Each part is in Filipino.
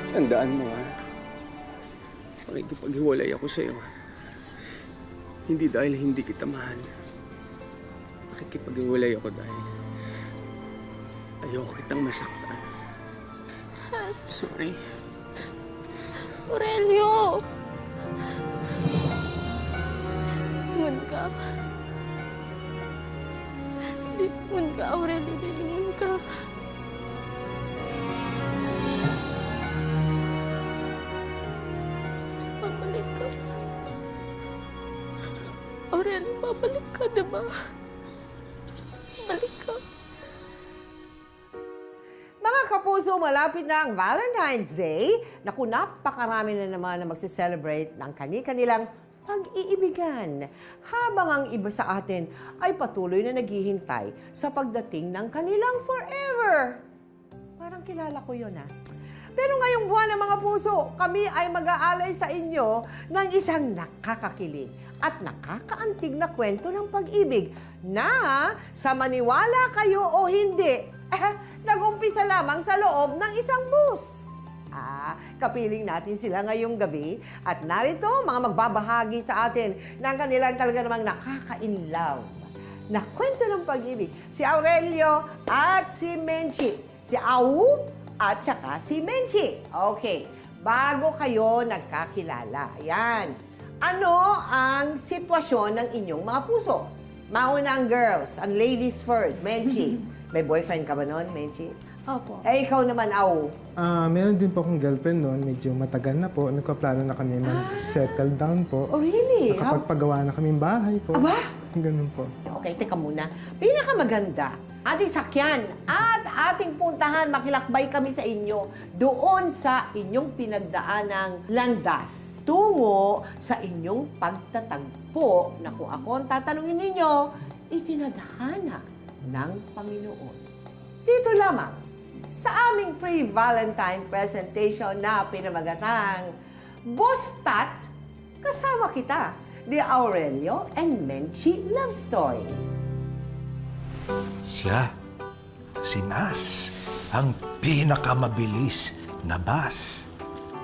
Tandaan mo, pakikipaghiwalay ako sa'yo. Hindi dahil hindi kita mahal. Pakikipaghiwalay ako dahil ayoko kitang masaktan. Sorry. Aurelio! Lingon ka. Lingon ka, Aurelio. Lingon ka. Babalik ka. Aurelio, babalik ka, diba? Balik ka. Mga kapuso, malapit na ang Valentine's Day. Naku, napakarami na naman na magse-celebrate ng kani-kanilang pag-iibigan. Habang ang iba sa atin ay patuloy na naghihintay sa pagdating ng kanilang forever. Parang kilala ko yun, Pero ngayong buwan ng mga puso, kami ay mag-aalay sa inyo ng isang nakakakilig at nakakaantig na kwento ng pag-ibig na sa maniwala kayo o hindi, nag-umpisa lamang sa loob ng isang bus. Kapiling natin sila ngayong gabi at narito mga magbabahagi sa atin ng kanilang talaga namang nakaka-inlove na kwento ng pag-ibig. Si Aurelio at si Menchi. Si Au at saka si Menchi. Okay, bago kayo nagkakilala, ayan. Ano ang sitwasyon ng inyong mga puso? Mauna ang girls, ang ladies first. Menchi, may boyfriend ka ba noon, Menchi? Opo. Ikaw naman, Au. Meron din po akong girlfriend noon. Medyo matagal na po. Nagkaplano na kami mag-settle down po. Oh, really? Nakapagpagawa na kaming bahay po. Aba? Ganun po. Okay, teka muna. Pinakamaganda, ating sakyan at ating puntahan, makilakbay kami sa inyo doon sa inyong pinagdaanang landas tungo sa inyong pagtatagpo na kung ako ang tatanungin ninyo, itinadhana ng Panginoon. Dito lamang sa aming pre-Valentine presentation na pinamagatang Bostat, kasama kita, The Aurelio and Menchi Love Story. Siya, si Nas, ang pinakamabilis na bus.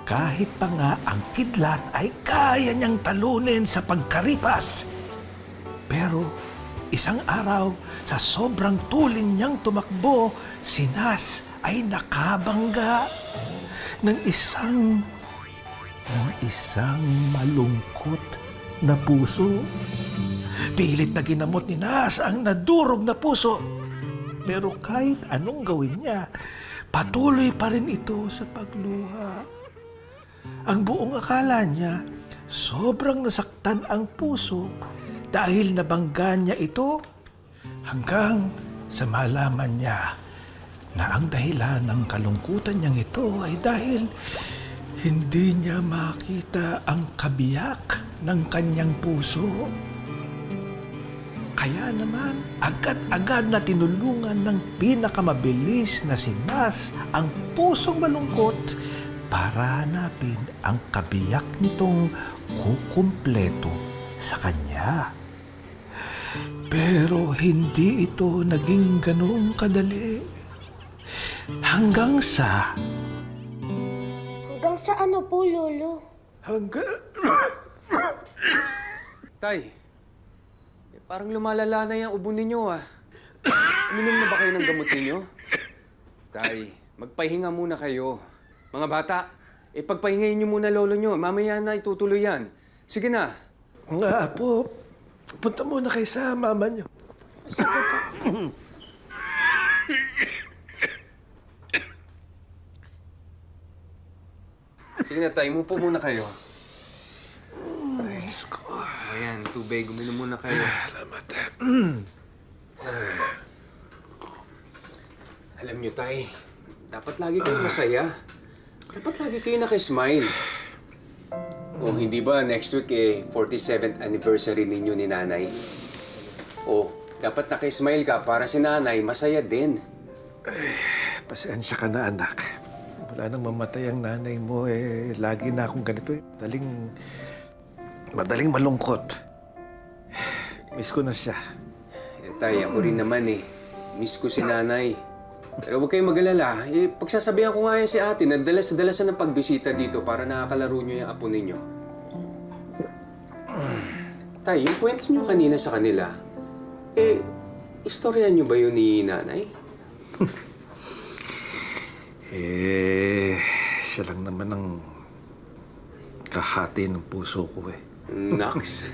Kahit pa nga ang kidlat ay kaya niyang talunin sa pagkaripas. Pero isang araw, sa sobrang tulin niyang tumakbo, si Nas ay nakabangga ng isang malungkot na puso. Pilit na ginamot ni Nas ang nadurog na puso. Pero kahit anong gawin niya, patuloy pa rin ito sa pagluha. Ang buong akala niya, sobrang nasaktan ang puso dahil nabangga niya ito hanggang sa malaman niya na ang dahilan ng kalungkutan niyang ito ay dahil hindi niya makita ang kabiyak ng kanyang puso. Kaya naman, agad-agad na tinulungan ng pinakamabilis na si Nas ang pusong malungkot para hanapin ang kabiyak nitong kukumpleto sa kanya. Pero hindi ito naging ganoong kadali. Hanggang sa ano po, Lolo? Tay, parang lumalala na yung ubo ninyo, Uminom na ba kayo ng gamot ninyo? Tay, magpahinga muna kayo. Mga bata, pagpahingayin niyo muna lolo niyo. Mamaya na itutuloy yan. Sige na. Nga po, punta muna kayo sa mama niyo. Sige na, tay. Mupo muna kayo. Diyos ko. Ayan, tubig. Uminom muna kayo. Salamat. Alam niyo, tay, dapat lagi kayong masaya. Dapat lagi kayo naka-smile. O hindi ba next week 47th anniversary ninyo ni nanay? O, dapat naka-smile ka para si nanay masaya din. Pasensya ka na, anak. Wala nang mamatay ang nanay mo, lagi na akong ganito, Madaling malungkot. Miss ko na siya. Tay, ako rin naman Miss ko si nanay. Pero huwag kayong mag-alala. Pagsasabihan ko nga yan si ate na dalas-dalasan ng pagbisita dito para nakakalaro nyo yung apo ninyo. Tay, yung kwento nyo kanina sa kanila, istorya nyo ba yun ni nanay? Siya lang naman ang kahati ng puso ko eh. Naks.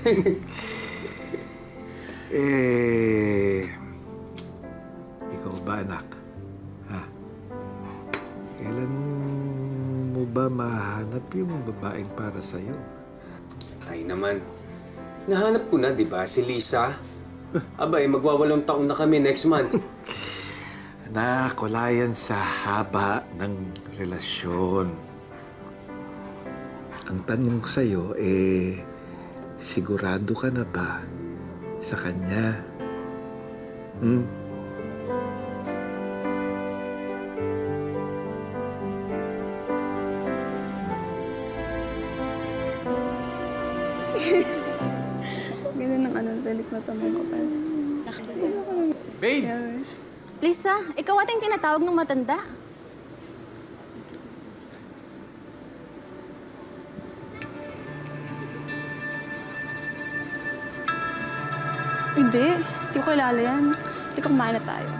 Ikaw ba anak? Ha? Kailan mo ba mahanap yung babaeng para sa'yo? Tay naman. Nahanap ko na, di ba? Si Lisa. Abay, magwa8 taon na kami next month. Anak, wala yan sa haba ng relasyon. Ang tanong ko sa'yo, sigurado ka na ba sa kanya? Ganun ang balik mata mo kapal. Babe! Lisa, ikaw ating tinatawag ng matanda. Hindi ko kilala yan. Hindi ko kumain na tayo.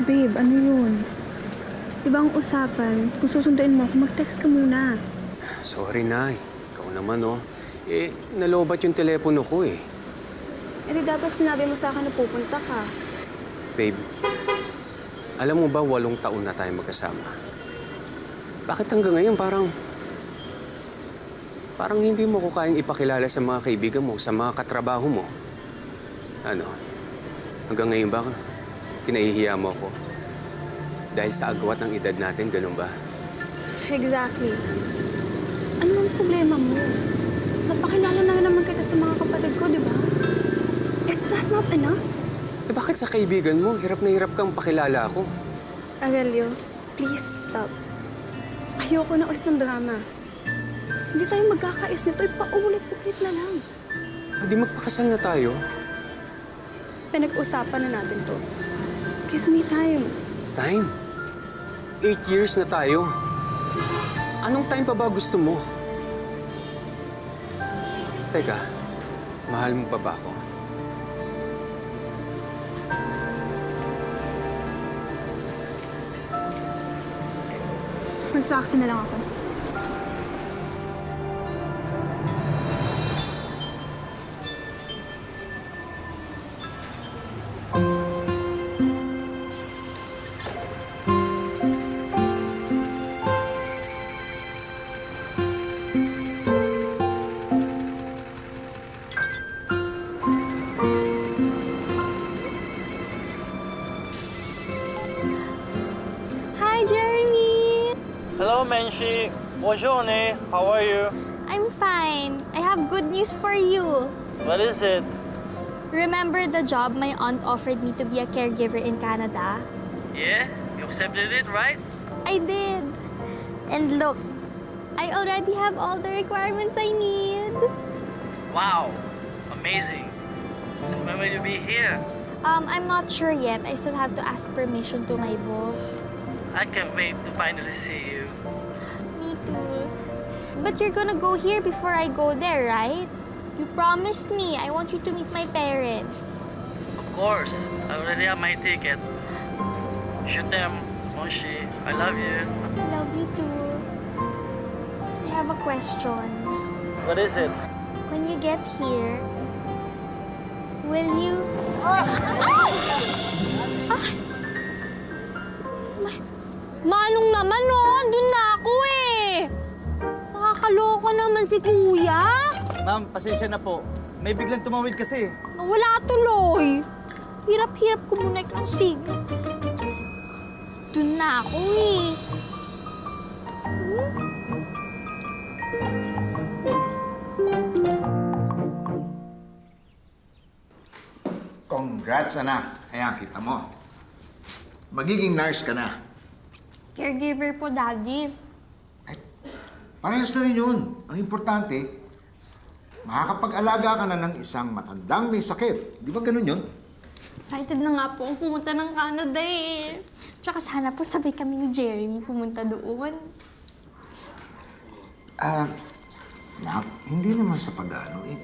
Babe, ano yun? Diba ang usapan, kung susunduin mo ako, mag-text ka muna. Sorry, Nay. Ikaw naman, oh. Nalobat yung telepono ko, eh. Eh di dapat sinabi mo sa akin na pupunta ka. Babe, alam mo ba 8 taon na tayo magkasama? Bakit hanggang ngayon parang hindi mo ko kayang ipakilala sa mga kaibigan mo, sa mga katrabaho mo? Ano? Hanggang ngayon ba kinahihiya mo ako? Dahil sa agwat ng edad natin, ganun ba? Exactly. Ano ang problema mo? Napakilala na naman kita sa mga kapatid ko, di ba? Is that not enough? Bakit sa kaibigan mo, hirap na hirap kang pakilala ako? Aurelio, please stop. Ayoko na ulit ng drama. Hindi tayo magkakaayos nito, paulit-ulit na lang. O di magpakasal na tayo? Pinag-usapan na natin to. Give me time. Time? 8 years na tayo. Anong time pa ba gusto mo? Teka, mahal mo pa ba ako? Mag-taxi na lang ako. Hi, Jeremy! Hello, Menshi. Bonjour, how are you? I'm fine. I have good news for you. What is it? Remember the job my aunt offered me to be a caregiver in Canada? Yeah? You accepted it, right? I did. And look, I already have all the requirements I need. Wow. Amazing. So when will you be here? I'm not sure yet. I still have to ask permission to my boss. I can't wait to finally see you. Me too. But you're gonna go here before I go there, right? You promised me. I want you to meet my parents. Of course. I already have my ticket. Shoot them, Monshi. I love you. Love you too. I have a question. What is it? When you get here, will you... Manong naman, oh! Doon na ako eh! Nakakaloka naman si Kuya. Ma'am, pasensya na po. May biglang tumawid kasi. Wala tuloy. Hirap-hirap ko muna ng signal. Doon na ako eh. Congrats, anak. Ayan, kita mo. magiging nurse ka na. Caregiver po, Daddy. Parehas na rin yun. Ang importante, makakapag-alaga ka na ng isang matandang may sakit. Di ba ganun yun? Excited na nga po ang pumunta ng Canada eh. Tsaka sana po sabay kami ni Jeremy pumunta doon. Nak, hindi naman sa pag-ano eh.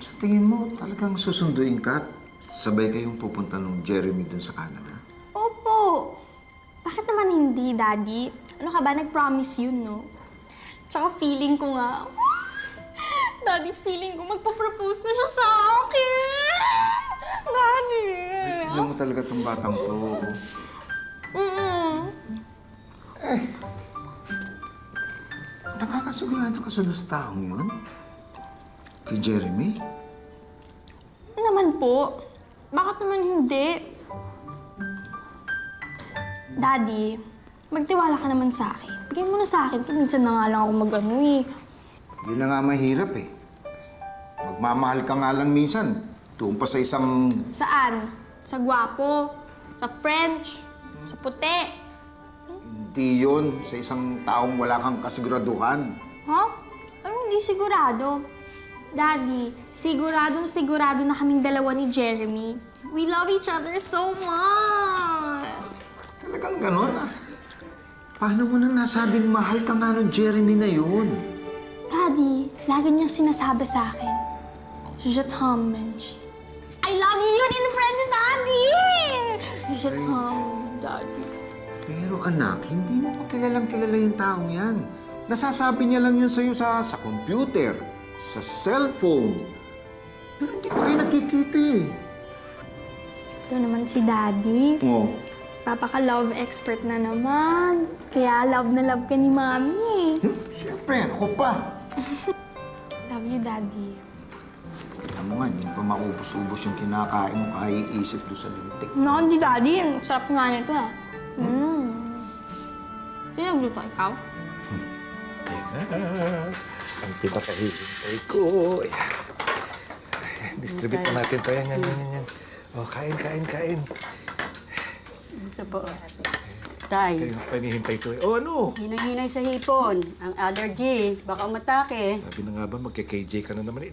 Sa tingin mo, talagang susunduin ka at sabay kayong pupunta ng Jeremy dun sa Canada? Opo! Bakit naman hindi, Daddy? Ano ka ba? Nag-promise yun, no? Tsaka feeling ko nga... Daddy, feeling ko magpa-propose na siya sa akin! Daddy! Tignan mo talaga tong batang to. Nakakasigurado ka sa taong yun? Kay Jeremy? Naman po. Bakit naman hindi? Daddy, magtiwala ka naman sa akin. Bigay mo na sa akin. Minsan na nga lang ako mag-ano eh. Yun na nga mahirap eh. Magmamahal ka nga lang minsan. Tuon pa sa isang... Saan? Sa gwapo? Sa French? Sa puti? Hindi yun. Sa isang taong wala kang kasiguraduhan. Ha? Ano hindi sigurado? Daddy, sigurado na kaming dalawa ni Jeremy. We love each other so much! Talagang ganon ah. Paano mo nang nasabing mahal ka nga ng Jeremy na yun? Daddy, lagi niyang sinasabi sa akin, Je t'aime, Menchi. I love you yun in French, Daddy! Je t'aime, Daddy. Pero anak, hindi mo pa kilalang kilala yung taong yan. Nasasabi niya lang yun sa'yo sa computer, sa cellphone. Pero hindi pa kayo nakikita eh. Ito naman si Daddy. Oo. Papaka-love expert na naman. Kaya love na love ka ni Mami. Siyempre, ako pa. Love you, Daddy. Alam mo nga, hindi pa maubos-ubos yung kinakain mo kaya iisip doon sa lintik. No, hindi, Daddy. Ang sarap nga nito, ah. Sino nagluto? Ikaw? Ang pinakahihintay ko. Distribute na natin to. Yan. Oh, kain. Ito po. Tay, Kayo panihintay to. Oh, ano? hinay-hinay sa hipon. Ang allergy, baka umatake. Sabi na nga ba, magka-KJ ka na naman.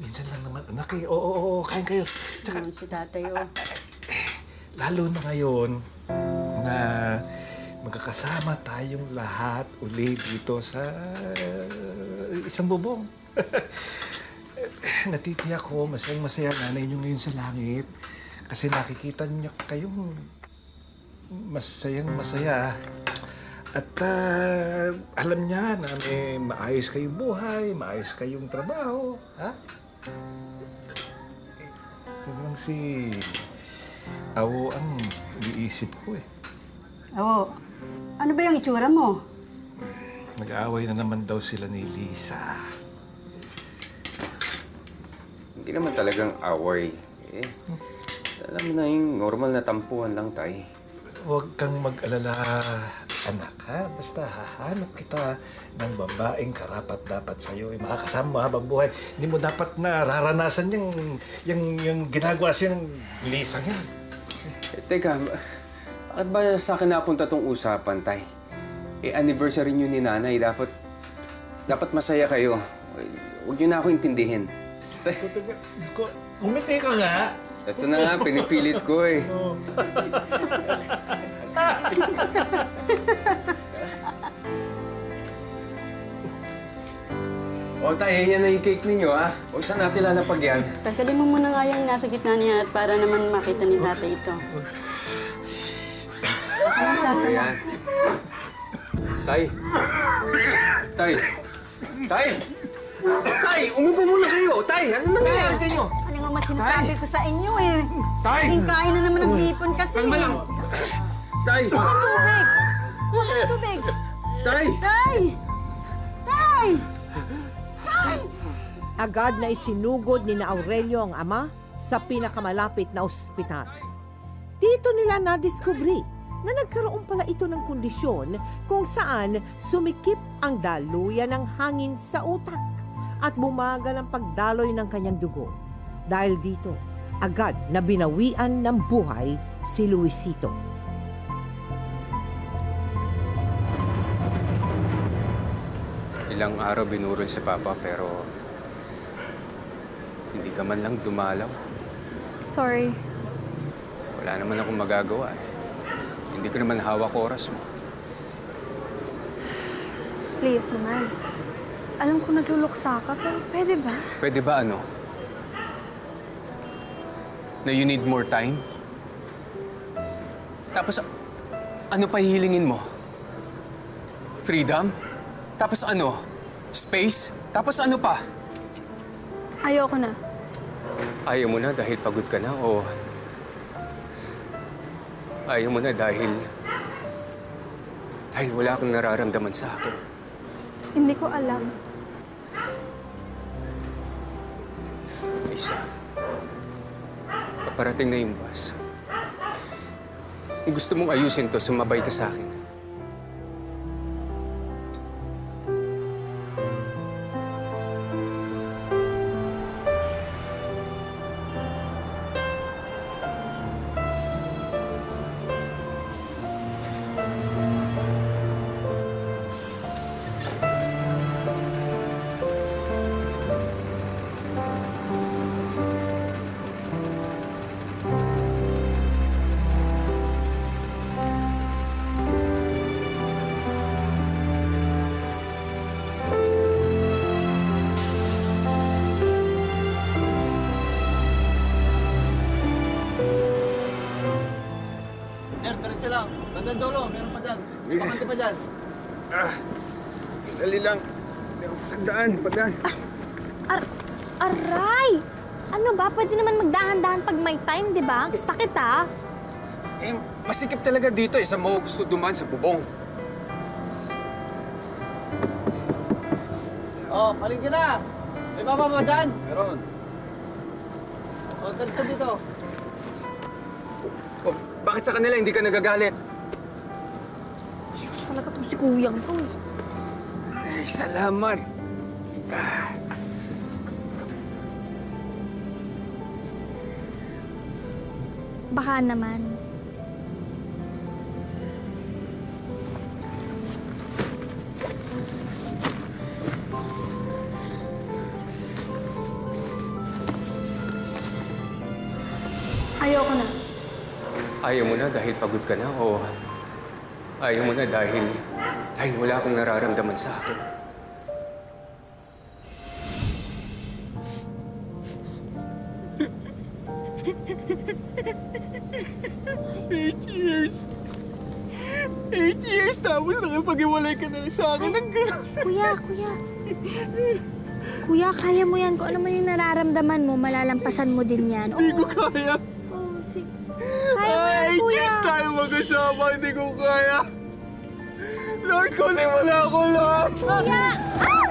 Minsan lang naman, anak eh. Oo, kain kayo. Tsaka, Si tatay, oh. lalo na ngayon na magkakasama tayong lahat uli dito sa isang bubong. Natitiyak ko, masayang-masaya nanay niyo ngayon sa langit. Kasi nakikita niya kayong masayang-masaya. At alam niya na may maayos kayong buhay, maayos kayong trabaho. Ha? Ito lang si Awo ang iniisip ko eh. Oo. Ano ba yung itsura mo? Nag-aaway na naman daw sila ni Lisa. Hindi naman talagang away. Eh, alam mo na yung normal na tampuhan lang, Tay. Huwag kang mag-alala, anak, ha? Basta hahanap kita ng babaeng karapat-dapat sa'yo. Eh, makakasama mo habang buhay. Hindi mo dapat na raranasan yung ginagawa siya ng Lisa yan. Eh, teka, bakit ba sa akin napunta tong usapan, Tay? Eh, anniversary niyo ni Nanay. Dapat masaya kayo. Huwag niyo na ako intindihin. Diyos ko, umiti ka nga. Ito na nga, pinipilit ko eh. O, Tay, yan na yung cake ninyo, ha? O, saan natin lalapag yan? Tanggalin mo muna nga yung nasa gitna niya at para naman makita ni tatay ito. Ayan. Tay! Tay! Tay! Tay! Umupo muna kayo! Tay! Ano nangyayari sa inyo? Ano nga mas sinasabi ko sa inyo eh? Tay! Kain na naman ng hipon kasi. Kalma lang! Tay! Tubig! Tubig! Tay! Tay! Tay! Agad na isinugod ni na Aurelio ang ama sa pinakamalapit na ospital. Dito nila nadiskubri na nagkaroon pala ito ng kondisyon kung saan sumikip ang daluyan ng hangin sa utak at bumagal ang pagdaloy ng kanyang dugo. Dahil dito, agad na binawian ng buhay si Luisito. Ilang araw binurol si Papa pero hindi ka man lang dumalaw. Sorry. Wala naman akong magagawa. Hindi ko naman hawak oras mo. Please naman. Alam ko nagluluksa ka, pero pwede ba? Pwede ba ano? Na you need more time? Tapos, ano pa hihilingin mo? Freedom? Tapos ano? Space? Tapos ano pa? Ayoko na. Ayaw mo na dahil pagod ka na o ayaw mo na dahil wala kang nararamdaman sa akin? Hindi ko alam. Isa, paparating na yung bus. Kung gusto mong ayusin to, sumabay ka sa akin. Sir, diretso lang. Bandang dulo, meron pa dyan. Bakante pa dyan. Dali lang. Padaan. Aray! Ano ba? Pwede naman magdahan-dahan pag may time, di ba? Ang sakit, ah. Eh, masikip talaga dito. Isa mo gusto dumaan sa bubong. Oh, palingkin na. May baba ba dyan? Meron. Oh, diretso dito. Oh, bakit sa kanila hindi ka nagagalit? Talaga itong si Kuyang to. Ay, salamat. Baka naman. Ayoko na. Ayaw mo na dahil pagod ka na o ayaw mo na dahil wala akong nararamdaman sa akin? Eight years tapos nakipag-iwalay ka na sa akin ng gano'n. Kuya. Kuya, kaya mo yan. Kung ano man yung nararamdaman mo, malalampasan mo din yan. Hindi ko kaya. Oo, sige. Kaya mo yan, kuya. tayo mag-asama, hindi ko kaya. Lord, kung wala ako lang. Kuya! Ah!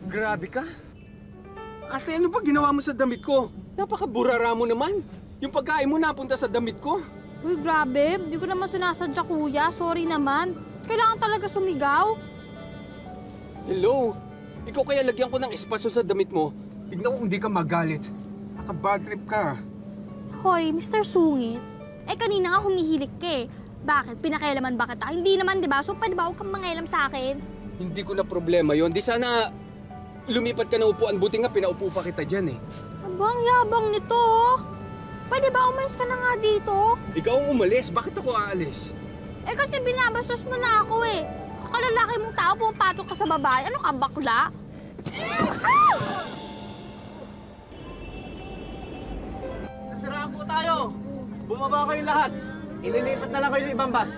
Grabe ka. Ate, ano ba ginawa mo sa damit ko? Napakaburara mo naman. Yung pagkain mo napunta sa damit ko. Uy, grabe. Hindi ko naman sinasadya, kuya. Sorry naman. Kailangan talaga sumigaw. Hello? Ikaw kaya lagyan ko ng espasyo sa damit mo. Tignan ko kung di ka magalit. Naka-bad trip ka. Hoy, Mr. Sungit. Eh, kanina nga humihilik ka eh. Bakit? Pinakailaman ba kita? Hindi naman, di ba? So, pwede ba huwag kang mangailam sa akin? Hindi ko na problema yon. Di sana lumipat ka na upuan. Buti nga pinaupo pa kita dyan eh. Abang yabang nito. Oh. Pwede ba umalis ka na nga dito? Ikaw ang umalis. Bakit ako aalis? Eh kasi binabastos mo na ako eh. Kalalaki mong tao, pumapatol ka sa babae. Ano ka, bakla? Nasiraan po tayo. Bumaba kayo lahat. Ililipat na lang kayo ng ibang bus.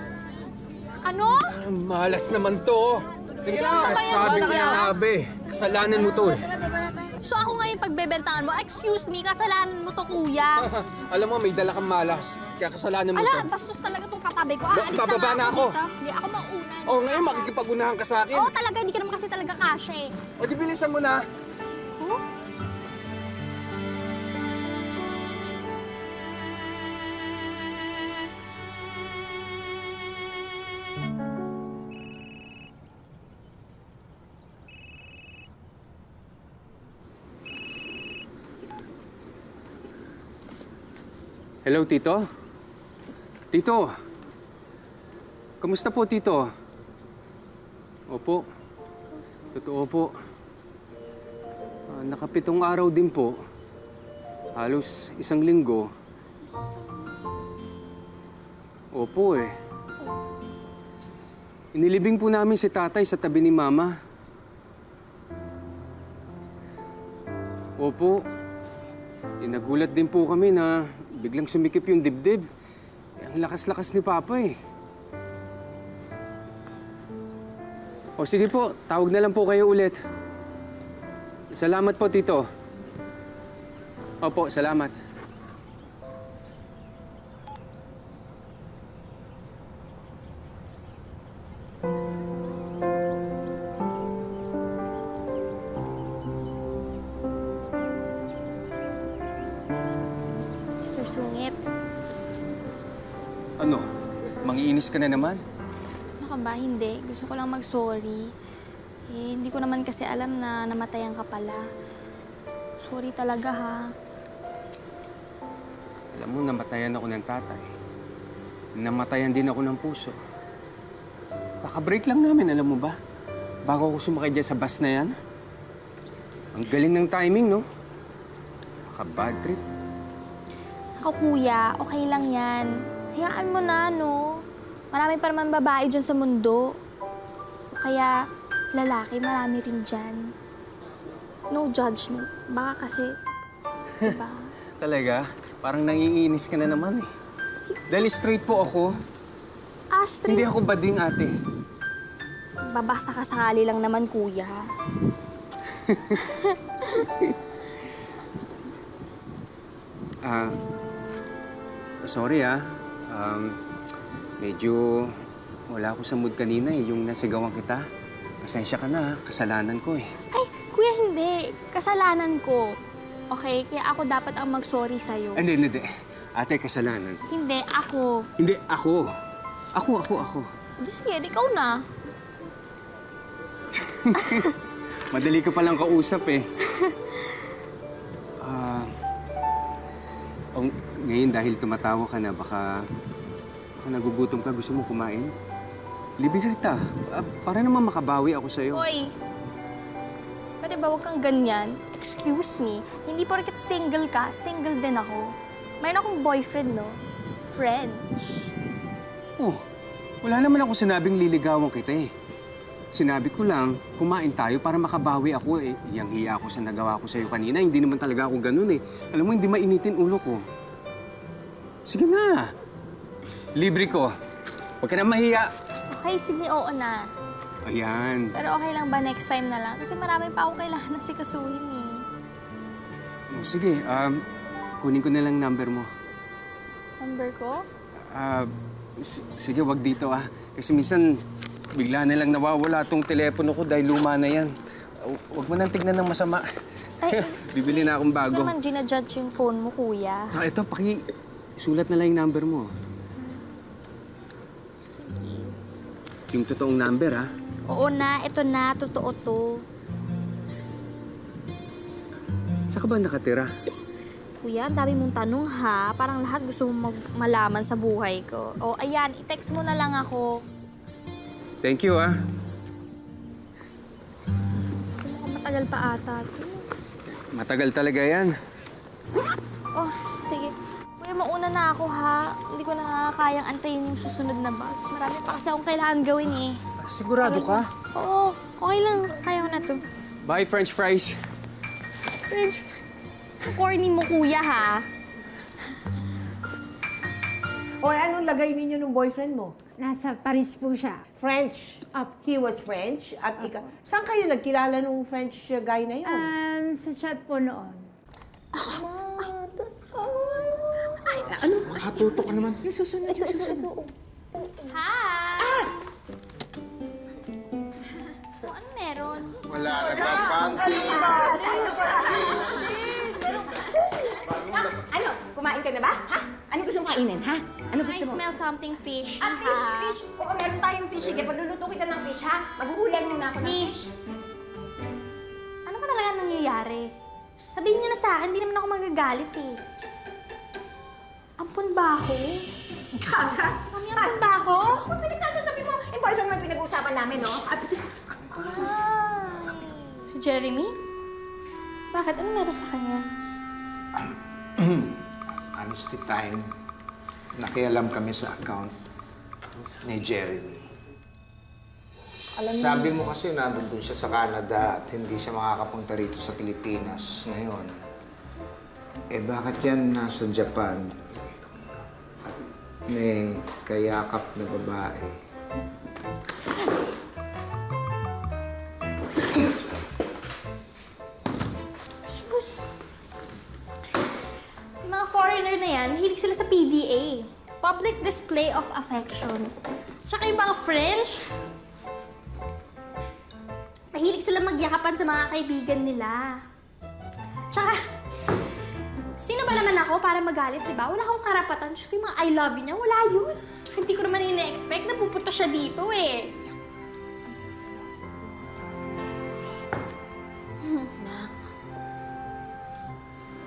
Ano? Malas naman to. Sige na, Saan ba yan? Sabi Bala ko kayo. na, Abe. Kasalanan mo to eh. So ako ngayon pagbebentahan mo, excuse me, kasalanan mo to, kuya. Alam mo, may dala kang malas. Kaya kasalanan mo Ala, to. bastos talaga tong katabi ko. Aalis na bababa nga na ako ako. dito. Hindi, ako mauna. Oh, ngayon makikipag-unahan ka sa akin. Oo, talaga, hindi ka naman kasi talaga kasha eh. O, di bilisan mo na. Huh? Hello, Tito? Tito? Kamusta po, Tito? Opo. Totoo po. Nakapitong araw din po. Halos 1 linggo. Opo eh. Inilibing po namin si tatay sa tabi ni mama. Opo. Nagulat din po kami na biglang sumikip yung dibdib. Ang lakas-lakas ni Papa eh. O sige po, tawag na lang po kayo ulit. Salamat po, Tito. Opo, salamat. Mr. Sungit, Ano? Mangiinis ka na naman? ano ka ba? Hindi. Gusto ko lang mag-sorry. Eh, hindi ko naman kasi alam na namatayan ka pala. Sorry talaga, ha? Alam mo, namatayan ako ng tatay. Namatayan din ako ng puso. Kaka-break lang namin, alam mo ba? Bago ako sumakay dyan sa bus na yan. Ang galing ng timing, no? Kaka-bad trip. Ako, kuya, okay lang yan. Hayaan mo na, no? Marami pa naman babae dyan sa mundo. Kaya, lalaki, marami rin dyan. No judgment. Baka kasi, diba? Talaga? Parang nangiinis ka na naman eh. Dahil straight po ako. Astrid, Hindi ako bading, ate. babasa ka sakali lang naman, kuya. Sorry medyo wala ako sa mood kanina eh, yung nasigawan kita. Pasensya ka na, kasalanan ko eh. Ay, kuya, hindi. Kasalanan ko. Okay? Kaya ako dapat ang mag-sorry sa'yo. Hindi. Ate, kasalanan. Hindi, ako. Hindi, ako. Ako. Di sige, ikaw na. Madali ka palang kausap eh. Ngayon dahil tumatawa ka na, baka nagugutom ka, gusto mo kumain? Libre kita. Para naman makabawi ako sa'yo. Hoy, pwede ba huwag kang ganyan? Excuse me, hindi porket single ka, single din ako. Mayroon akong boyfriend, no? Friend. Oh, wala naman ako sinabing liligawan kita eh. Sinabi ko lang, kumain tayo para makabawi ako eh. Yang hiya ako sa nagawa ko sa'yo kanina. Hindi naman talaga ako ganun eh. Alam mo, hindi mainitin ulo ko. Sige na. Libre ko. Huwag ka na mahiya. Okay, sige, oo na. Ayan. Pero okay lang ba next time na lang? Kasi marami pa akong kailangan na sikasuhin eh. Oh, sige, kunin ko na lang number mo. Number ko? Sige, wag dito ah. Kasi minsan, bigla na lang nawawala tong telepono ko dahil luma na yan. Huwag mo nang tignan ng masama. Ay, Bibili na akong bago. Hindi naman ginajudge yung phone mo, kuya. Ito, sulat na lang yung number mo. Sige. Yung totoong number, ha? Oo na, ito na, totoo to. Saan ka ba nakatira? Kuya, ang dami mong tanong ha. Parang lahat gusto mong malaman sa buhay ko. O, ayan, i-text mo na lang ako. Thank you, ha? Mukhang matagal pa ata to. Matagal talaga yan. Oh, sige. Kuya, mauna na ako ha. Hindi ko na kayang antayin yung susunod na bus. Marami pa kasi akong kailangan gawin eh. Sigurado ka? Oo, okay lang. Kaya ko na to. Bye, French fries. French, corny mo kuya ha. O anong lagay ninyo ng boyfriend mo? Nasa Paris po siya. French. He was French at ikaw. Saan kayo nagkilala nung French guy na yun? sa chat po noon. Nakatuto ka naman. Yung susunod, yung susunod. Hi! Oh, ano meron? Wala na bang panty? Ano? Kumain ka na ba? Ha? Ano gusto mong kainin, ha? Ano I gusto mo? smell something fishy, Ah, fish, ha? fish. Oo, meron tayong fish. Sige, pagluluto kita ng fish, ha? Maghuhulan muna ako ng fish. Ano ba talaga nangyayari? Sabihin niyo na sa akin, hindi naman ako magagalit eh. Ampun ba ako? Gaga. Mami, ampun ba ako? Huwag pinagsasasabi mo. Yung boyfriend mo yung pinag-uusapan namin, no? Si Jeremy? Bakit? Ano meron sa kanya? Honesty time. Nakialam kami sa account ni Jeremy. Sabi mo kasi nandun siya sa Canada at hindi siya makakapunta rito sa Pilipinas ngayon. Eh bakit yan nasa Japan at may kayakap na babae? Sus! Yung mga foreigner na yan, hilig sila sa PDA. Public Display of Affection. Tsaka yung mga French, mahilig sila magyakapan sa mga kaibigan nila. Tsaka, sino ba naman ako para magalit, di ba? Wala akong karapatan. Diyos ko, yung mga I love you niya, wala yun. Hindi ko naman ina-expect na pupunta siya dito eh.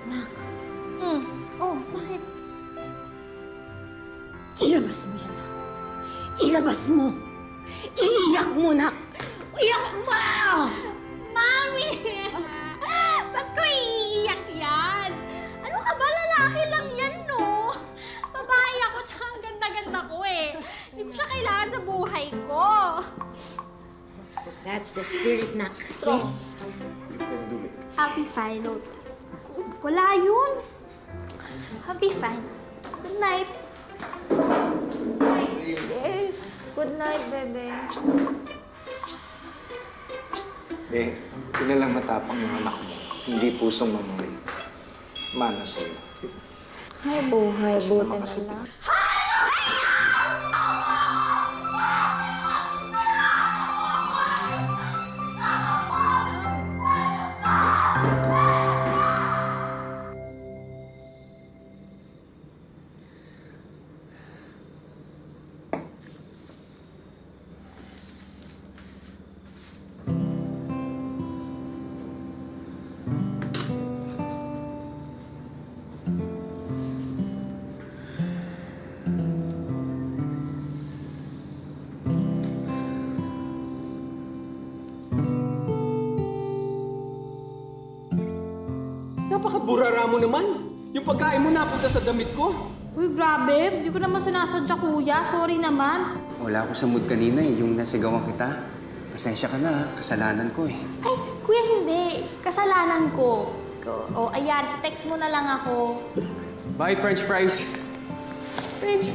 Nak. Oh, bakit? Ilabas mo yan, nak. Ilabas mo. Iiyak mo, nak. Iyak mo! Mami! Ba't ko iiyak yan? Ano ka ba? Lalaki lang yan, no? Babae ako, tsaka ang ganda-ganda ko eh. Hindi ko siya kailangan sa buhay ko. That's the spirit, nak. Yes. I'll be fine. Wala yun. I'll be fine. Good night. Yes. Good night, bebe. Eh, buti na lang matapang yung anak mo. Hindi pusong mamoy. Mana sa'yo. Ay, buhay. Buti na kasi- lang. Napakaburara mo naman. Yung pagkain mo napunta sa damit ko. Uy, grabe. Hindi ko naman sinasadya, kuya. Sorry naman. Wala ako sa mood kanina eh, yung nasigawan kita. Pasensya ka na, kasalanan ko eh. Ay, kuya, hindi. Kasalanan ko. O, ayan. I-text mo na lang ako. Bye, French fries. French,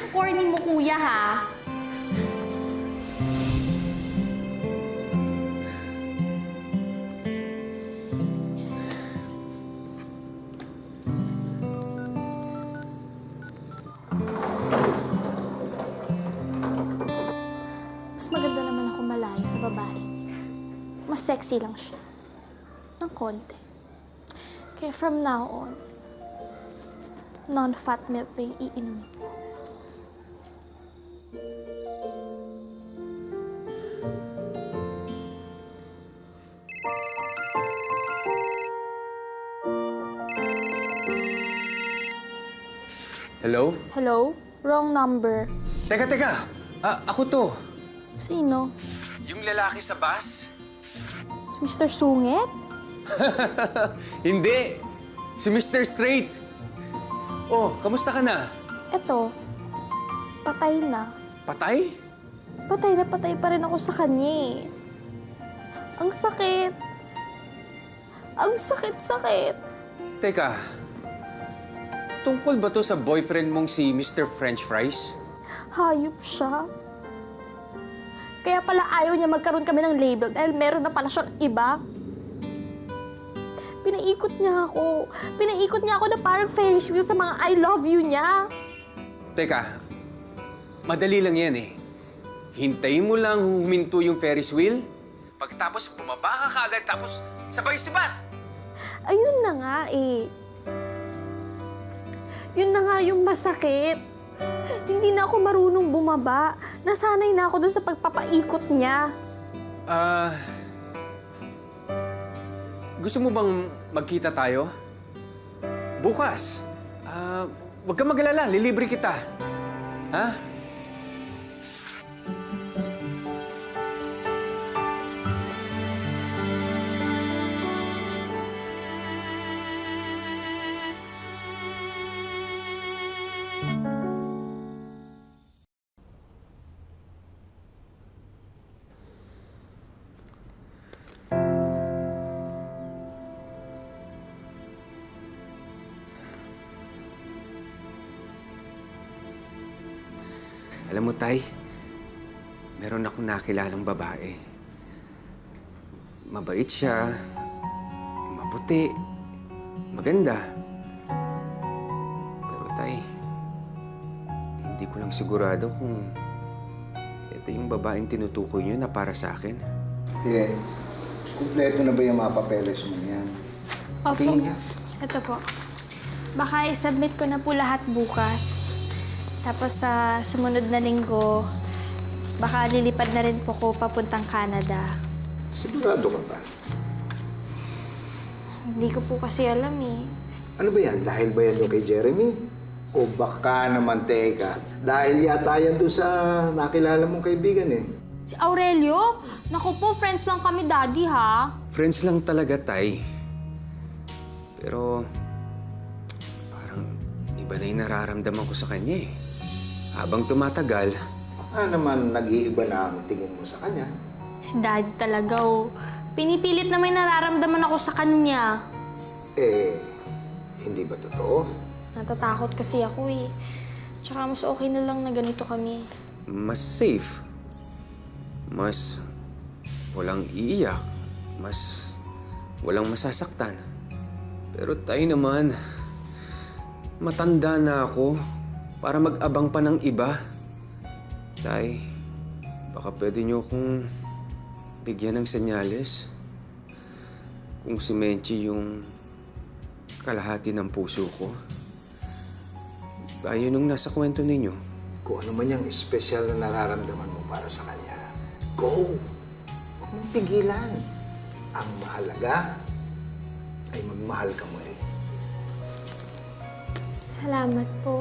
corny mo, kuya, ha? Mas maganda naman ako malayo sa babae. Mas sexy lang siya. Ng konti. Kaya from now on, non-fat milk na yung iinumin ko. Hello? Hello? Wrong number. Teka. Ako to. Sino? Yung lalaki sa bus? Si Mr. Sungit? Hindi. Si Mr. Straight. Oh, kamusta ka na? Eto, patay na. Patay? Patay na patay pa rin ako sa kanya eh. Ang sakit. Ang sakit-sakit. Teka. Tungkol ba to sa boyfriend mong si Mr. French Fries? Hayop siya. Kaya pala ayaw niya magkaroon kami ng label dahil meron na pala siyang iba. Pinaikot niya ako. Pinaikot niya ako na parang Ferris wheel sa mga I love you niya. Teka, madali lang yan eh. Hintayin mo lang huminto yung Ferris wheel. Pagkatapos bumaba ka kaagad, tapos sabay sibat. Ayun na nga eh. Yun na nga yung masakit. Hindi na ako marunong bumaba. Nasanay na ako dun sa pagpapaikot niya. Gusto mo bang magkita tayo? Bukas. Huwag kang mag-alala, lilibre kita. Ha? Alam mo, Tay, meron akong nakilalang babae. Mabait siya, maputi, maganda. Pero, Tay, hindi ko lang sigurado kung ito yung babaeng tinutukoy niyo na para sa akin. Tiye, kumpleto na ba yung mga papeles mo niyan? Opo. Tingin nga. Ito po. Baka i-submit ko na po lahat bukas. Tapos sa sumunod na linggo, baka lilipad na rin po ko papuntang Canada. Sigurado ka ba? Hindi ko po kasi alam eh. Ano ba yan? Dahil ba yan yung kay Jeremy? O baka naman, teka, dahil yata yan doon sa nakilala mong kaibigan eh. Si Aurelio? Naku po, friends lang kami, Daddy, ha? Friends lang talaga, Tay. Pero, parang iba na yung nararamdaman ko sa kanya eh. Habang tumatagal, Baka naman nag-iiba na ang tingin mo sa kanya. Si Daddy talaga, oh. Pinipilit na may nararamdaman ako sa kanya. Eh, hindi ba totoo? Natatakot kasi ako eh. Tsaka mas okay na lang na ganito kami. mas safe. Mas walang iiyak. Mas walang masasaktan. Pero tayo naman, matanda na ako para mag-abang pa ng iba. Tay, baka pwede niyo akong bigyan ng senyales. Kung si Menchi yung kalahati ng puso ko. Gaya nung nasa kwento ninyo. Kung ano man yung espesyal na nararamdaman mo para sa kanya, go! Huwag mong pigilan. Ang mahalaga ay magmahal ka muli. Salamat po.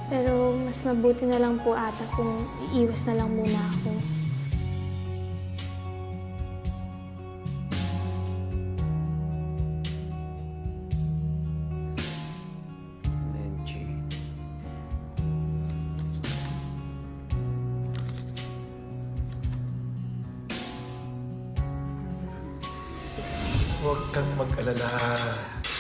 Pero mas mabuti na lang po ata kung iiwas na lang muna ako. Menchi. Huwag kang mag-alala,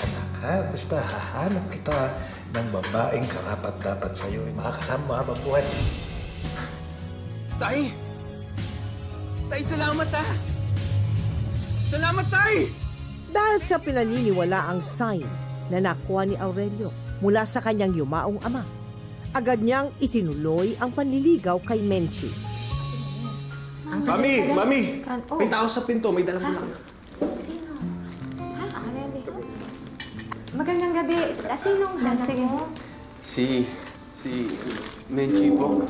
anak, ha? Basta hahanap kita ng babaeng karapat-dapat sa'yo. Makakasama habang buhay. Tay! Tay, salamat ha! Salamat, Tay! Dahil sa pinaniniwalaang sign na nakuha ni Aurelio mula sa kanyang yumaong ama, agad niyang itinuloy ang panliligaw kay Menchi. Mami! Mami! May tao sa pinto. May dalang lang. Sino? Magandang gabi. Sinong hanap mo? Si Menchi po.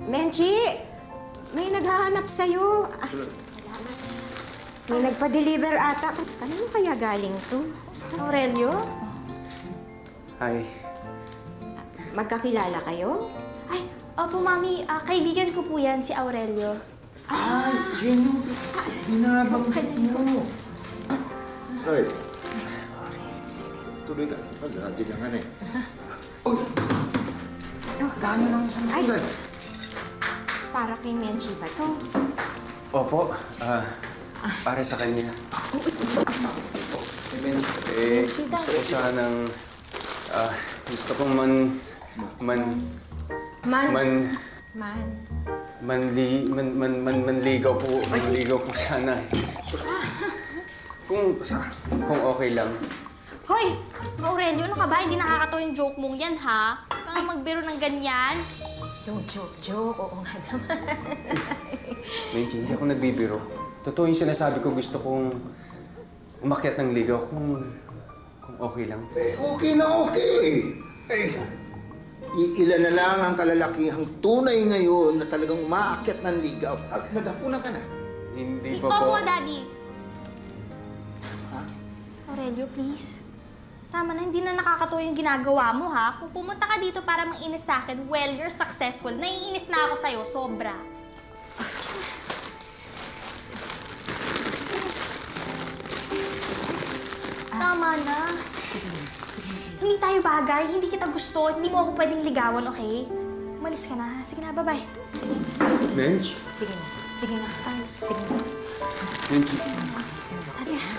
Menchi! May naghahanap sa'yo. Salamat. May nagpa-deliver ata. Kanino kaya galing to? Aurelio? Hi. Magkakilala kayo? Ay, opo, Mami. Kaibigan ko po yan, si Aurelio. Ay, yun yung binabanggit mo. Ay, tuloy ka. Nandiyan lang ka na eh. Uy! Daan lang sa mga. Para kay Menchi ba to? Opo, para sa kanya. Gusto ko sanang, gusto kong manligaw po sana. Kung okay lang. Hoy! Aurelio, ano ka ba? Hindi nakakatawa yung joke mong yan, ha? Huwag kang magbiro ng ganyan. Don't joke. Oo nga naman. Menchi, hindi ako nagbibiro. Totoo yung sinasabi ko, gusto kong umakyat ng ligaw kung okay lang. Okay na okay. Ilan na lang ang kalalakihang tunay ngayon na talagang umaakyat ng ligaw. Naghapunan ka na. Hindi pa po. Opo, Daddy. Aurelio, please. Tama na, hindi na nakakatawa yung ginagawa mo, ha? Kung pumunta ka dito para manginis sa akin, well, you're successful. Naiinis na ako sa'yo, sobra. Tama na. Hindi tayo bagay, hindi kita gusto, hindi mo ako pwedeng ligawan, okay? Umalis ka na, ha? Sige na, bye-bye. Mench? Sige na. Menchi. Ate, ha?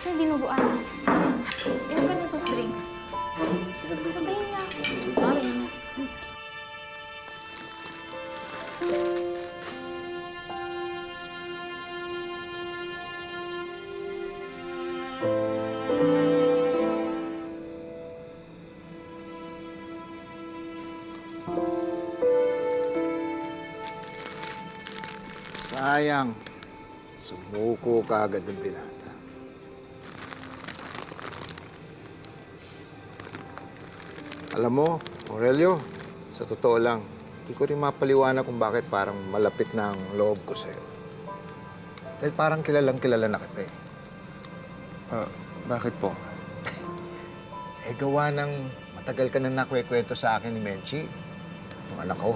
Hindi dinuguan. Yung ganda soft drinks. Pabayin na ako. Bye. Sayang. Sumuko ka agad ng binata. Alam mo, Aurelio, sa totoo lang, hindi ko rin mapaliwanag kung bakit parang malapit na ang loob ko sa'yo. Dahil parang kilala na kita eh. Bakit po? Gawa ng matagal ka nang nakwekwento sa akin ni Menchi. Yung anak ko.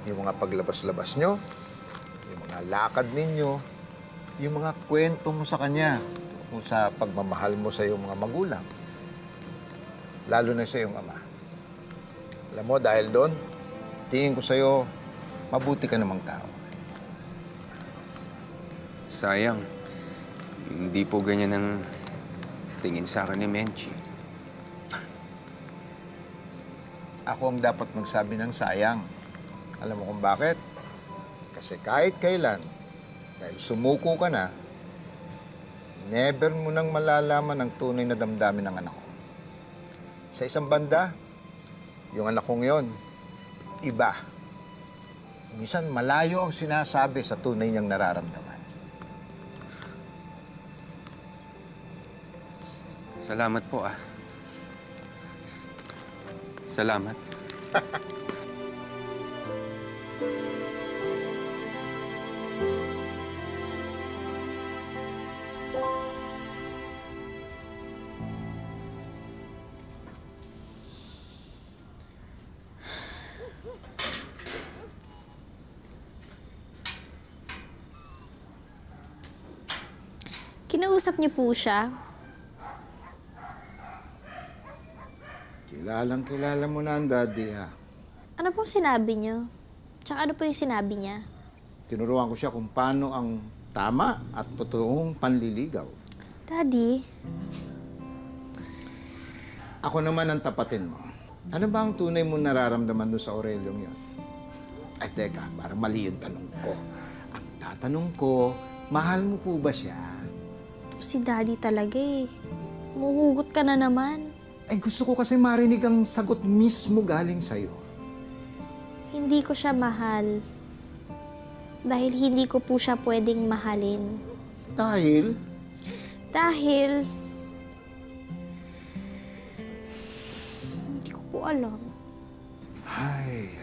Yung mga paglabas-labas nyo. Yung mga lakad ninyo. Yung mga kwento mo sa kanya. Kung sa pagmamahal mo sa iyong mga magulang. Lalo na sa iyong ama. Alam mo, dahil doon, tingin ko sa'yo, mabuti ka namang tao. Sayang. Hindi po ganyan ang tingin sa akin ni Menchi. Ako ang dapat magsabi ng sayang. Alam mo kung bakit? Kasi kahit kailan, dahil sumuko ka na, never mo nang malalaman ang tunay na damdamin ng anak ko. Sa isang banda, yung anak kong yon, iba. Minsan malayo ang sinasabi sa tunay niyang nararamdaman. Salamat po, Salamat. Kinausap niyo po siya? Kilala mo na ang daddy, ha? Ano pong sinabi niyo? Tsaka ano po yung sinabi niya? Tinuruan ko siya kung paano ang tama at totoong panliligaw. Daddy? Ako naman ang tapatin mo. Ano ba ang tunay mo nararamdaman doon sa Aurelio yun? Ay, teka, parang mali yung tanong ko. Ang tatanong ko, mahal mo po ba siya? Si Daddy talaga eh. Muhugot ka na naman. Ay, gusto ko kasi marinig ang sagot mismo galing sa'yo. Hindi ko siya mahal. Dahil hindi ko po siya pwedeng mahalin. Dahil? Dahil... Hindi ko po alam. Ay.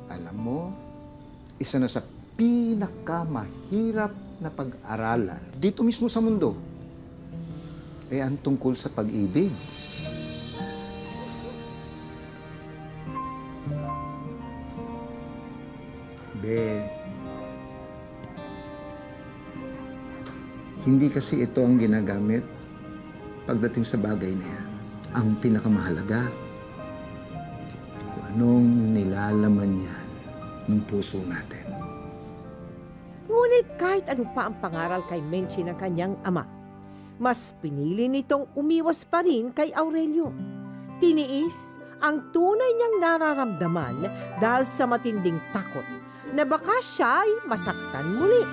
Alam mo, isa na sa pinakamahirap na pag-aralan dito mismo sa mundo ay ang tungkol sa pag-ibig. Hindi kasi ito ang ginagamit pagdating sa bagay na yan. Ang pinakamahalaga, kung anong nilalaman yan ng puso natin. Ngunit kahit ano pa ang pangaral kay Menchi ng kanyang ama, mas pinili nitong umiwas pa rin kay Aurelio. Tiniis ang tunay niyang nararamdaman dahil sa matinding takot na baka siya ay masaktan muli.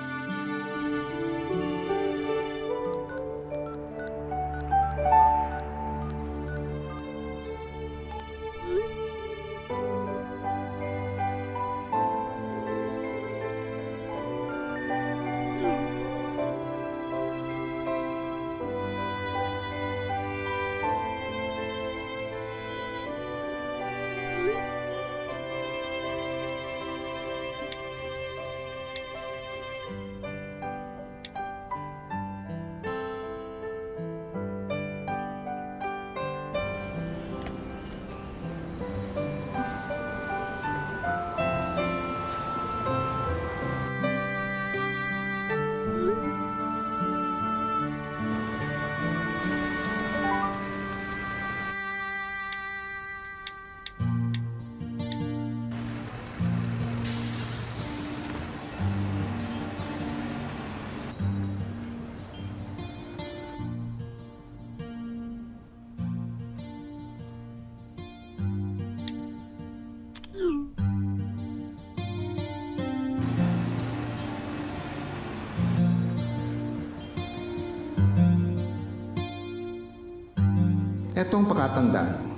Etong pakatandaan mo,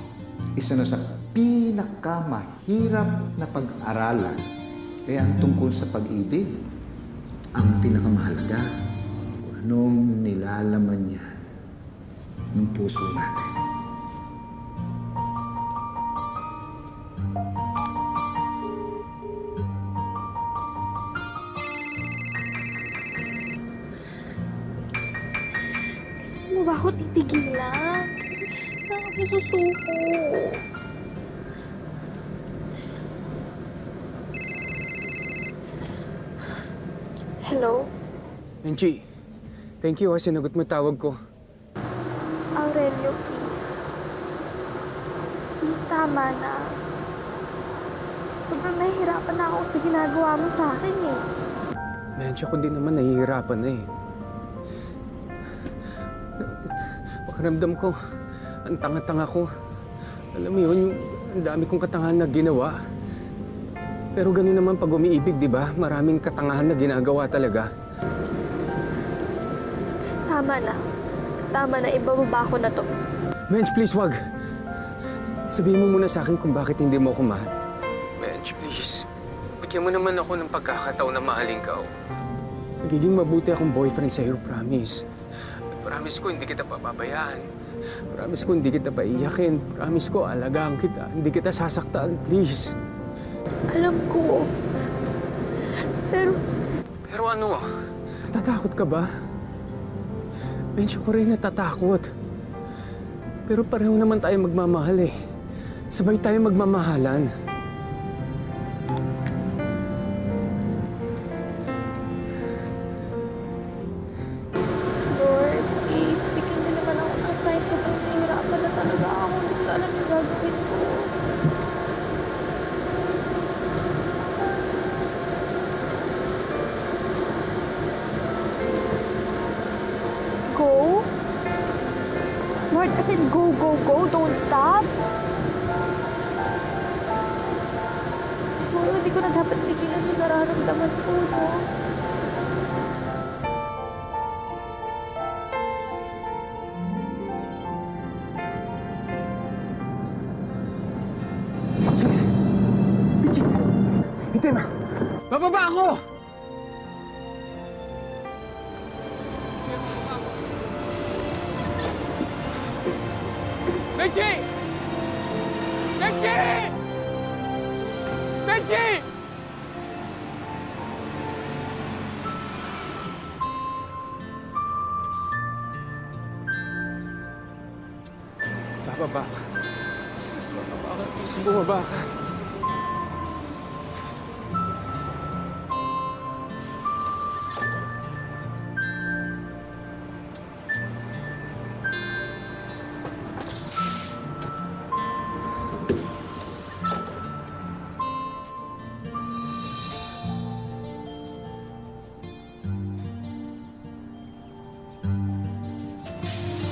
isa na sa pinakamahirap na pag-aralan kaya ang tungkol sa pag-ibig. Ang pinakamahalaga kung anong nilalaman yan ng puso natin. Hindi mo ba ako titigilan? Hindi ako susuko. Hello? Benji, thank you ha, sinagot mo tawag ko. Aurelio, please. Please, tama na. Sobrang nahihirapan na ako sa ginagawa mo sa akin eh. Medyo ko din naman nahihirapan na eh. Pakiramdam ko, ang tanga-tanga ko. Alam mo yun, ang dami kong katangahan na ginawa. Pero gano'n naman pag umiibig, di ba? Maraming katangahan na ginagawa talaga. Tama na. Tama na, ibababa ko na to. Benj, please, wag. Sabihin mo muna sa akin kung bakit hindi mo ako mahal. Benj, please. Bigyan mo naman ako ng pagkakataon na mahalin ka. Magiging mabuti akong boyfriend sa'yo, promise. Promise ko, hindi kita pababayaan. Promise ko, hindi kita paiyakin. Promise ko, alagaan kita. Hindi kita sasaktan, please. Alam ko. Pero ano? Natatakot ka ba? Benj, ako rin natatakot. Pero pareho naman tayo magmamahal eh. Sabay tayo magmamahalan. Lord, please, bigyan mo naman ako ng sign. Sobrang nahihirapan na talaga ako. Hindi ko alam yung gagawin ko. Go? Lord, as in go, go, go. Don't stop. Siguro hindi ko na dapat pigilan yung nararamdaman ko, no? Hindi na! Bababa ako! Benji! Benji! Benji! Bababa ka. Bababa ka. Please, bumaba ka.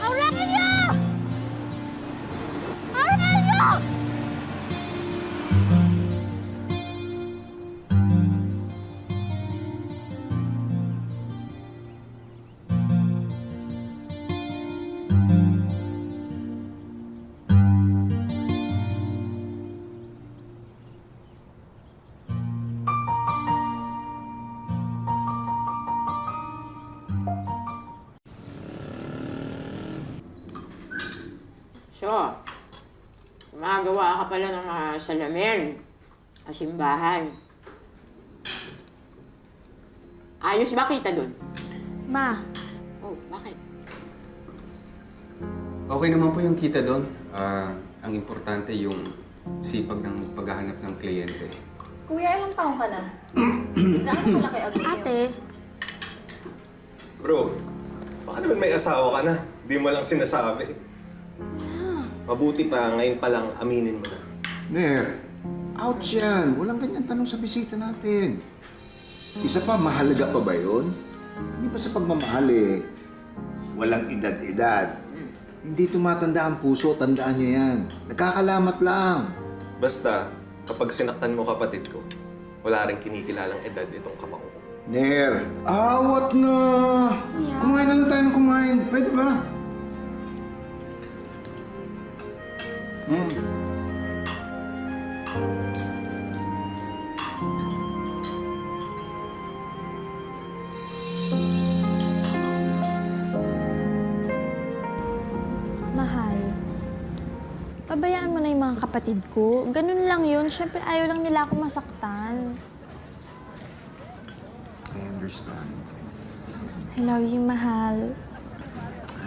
Aurelio! Aurelio! So, gumagawa ka pala ng mga salamin sa simbahan. Ayos ba kita dun? Ma, Oh, bakit? Okay naman po yung kita doon. Ang importante yung sipag ng paghahanap ng kliyente. Kuya, ilang taong ka na? Gaano malaki agad yun? ate, Bro, baka naman may asawa ka na. Di mo lang sinasabi. Mabuti pa, ngayon pa lang aminin mo na. Ner, out yan. Walang ganyan tanong sa bisita natin. Isa pa, mahalaga pa ba yun? Hindi ba sa pagmamahal eh, walang edad-edad. Hindi tumatanda ang puso, tandaan nyo yan. Nagkakalamat lang. Basta, kapag sinaktan mo kapatid ko, wala rin kinikilalang edad itong kapako ko. Ner, awat na! Kumain na lang tayo ng kumain. Pwede ba? Mahal, pabayaan mo na yung mga kapatid ko. Ganun lang yun. Siyempre, ayaw lang nila ako masaktan. I understand. I love you, mahal.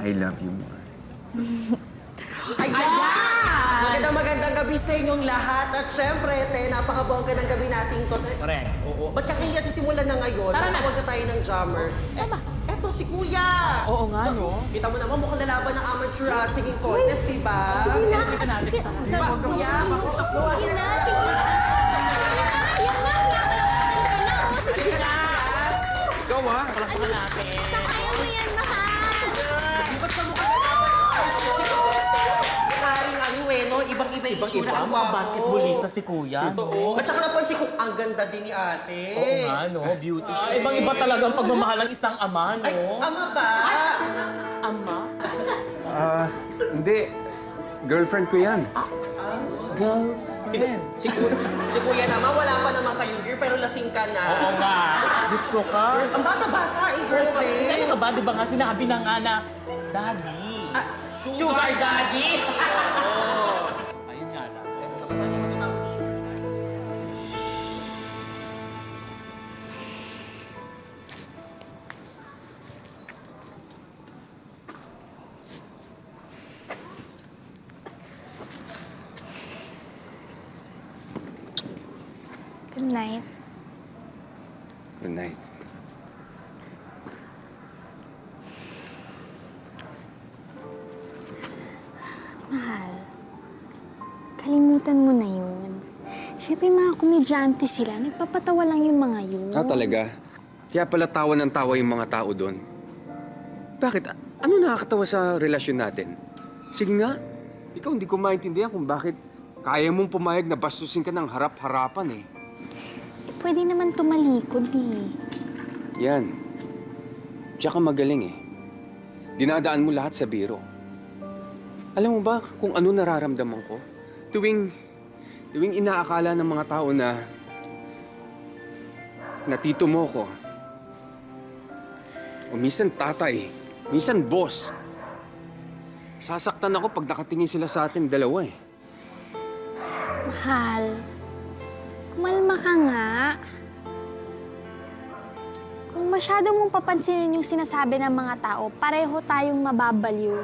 I love you more. Magandang gabi sa inyong lahat. At syempre, napakabongga ng gabi nating to. Correct. Oo. Ba't kakilya simulan na ngayon? Tara na. Tawag na tayo ng drummer. Eto si Kuya! Oo nga, no? Kita mo naman, mukhang lalaban ng amateur singing contest, di ba? Sige na. Di ba, Kuya? Sige na. Ayun na. Sige na! Ikaw ha? Kaya mo yan, mahal. Ba't sa mukha lalaban ng Karing ano eh, no? Ibang-iba yung itsura. Ang Mga gwapo. basketballista si Kuya. Totoo. At saka napansin ko, ang ganda din ni ate. Oo nga, no? Beauty siya. Ibang-iba talaga ang pagmamahal ng isang ama, no? Ay, ama ba? Ama? Hindi. Girlfriend ko yan. Girlfriend. Si Kuya naman, wala pa naman kayong year, pero lasing ka na. Oo nga. Diyos ko ka. Ang bata-bata eh, girlfriend. Ano ka ba? Di ba nga sinabi na nga na, Daddy. Sugar daddy? Ayun nga lang. Mas kanya matatawag na sugar daddy. Good night. Good night. Mahal, kalimutan mo na yun. Siyempre, mga komedyante sila. Nagpapatawa lang yung mga yun. Talaga? Kaya pala tawa ng tawa yung mga tao doon. Bakit? Ano nakakatawa sa relasyon natin? Sige nga, ikaw hindi ko maintindihan kung bakit kaya mong pumayag na bastusin ka ng harap-harapan eh. Pwede naman tumalikod eh. Yan. Tsaka magaling eh. Dinadaan mo lahat sa biro. Alam mo ba kung ano nararamdaman ko? Tuwing inaakala ng mga tao na tito mo ko. O minsan tatay, minsan boss. Sasaktan ako pag nakatingin sila sa atin dalawa eh. Mahal, kumalma ka nga. Kung masyado mong papansinin yung sinasabi ng mga tao, pareho tayong mababaliw.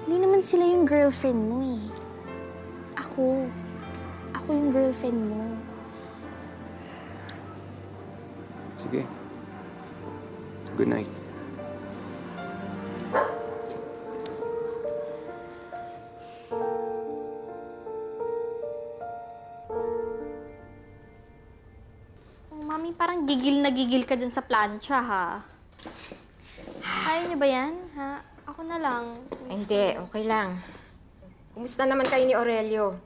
Hindi naman sila yung girlfriend mo eh. Ako yung girlfriend mo. Sige. Good night. Oh, Mami, parang gigil na gigil ka dyan sa plancha, ha? Kaya niyo ba yan, ha? Ako na lang. Hindi, okay lang. Kumusta naman kayo ni Aurelio?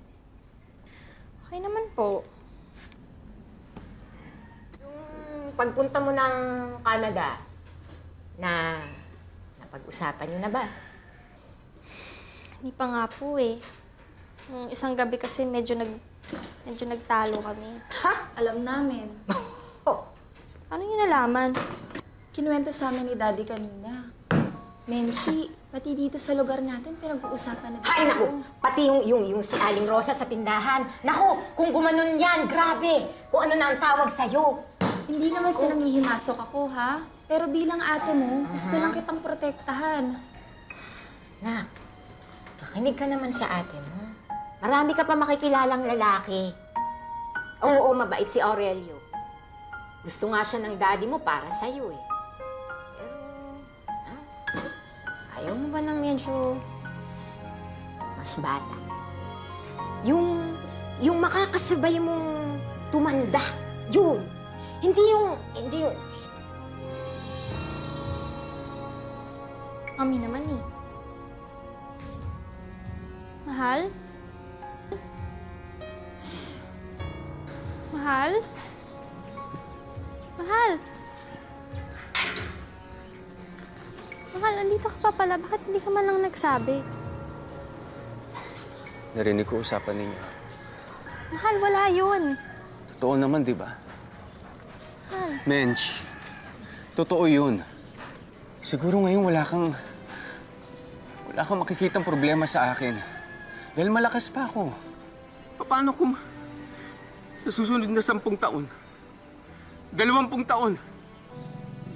Okay naman po. Yung pagpunta mo ng Canada, napag-usapan niyo na ba? Hindi pa nga po eh. Isang gabi kasi medyo nagtalo kami. Ha? Alam namin. Ano niyo nalaman? Kinuwento sa amin ni Daddy kanina. Menshi, pati dito sa lugar natin, pinag-uusapan na dito. Ay, naku! Pati yung si Aling Rosa sa tindahan. Naku! Kung gumanon yan, grabe! Kung ano na ang tawag sa'yo. Hindi naman silang hihimasok ako, ha? Pero bilang ate mo, gusto lang kitang protektahan. Nak, makinig ka naman sa ate mo. Marami ka pa makikilalang lalaki. Oo, mabait si Aurelio. Gusto nga siya ng daddy mo para sa'yo eh. Pero, ayaw mo ba ng medyo mas bata? Yung makakasabay mong tumanda, yun. Hindi yung... Mami naman eh. Mahal? Mahal? Mahal? Mahal, andito ka pa pala. Bakit hindi ka man lang nagsabi? Narinig ko usapan ninyo. Mahal, wala yun. Totoo naman, di ba? Mahal. Mench, totoo yun. Siguro ngayon wala kang makikitang problema sa akin. Dahil malakas pa ako. Paano kung sa susunod na 10 taon, 20 taon,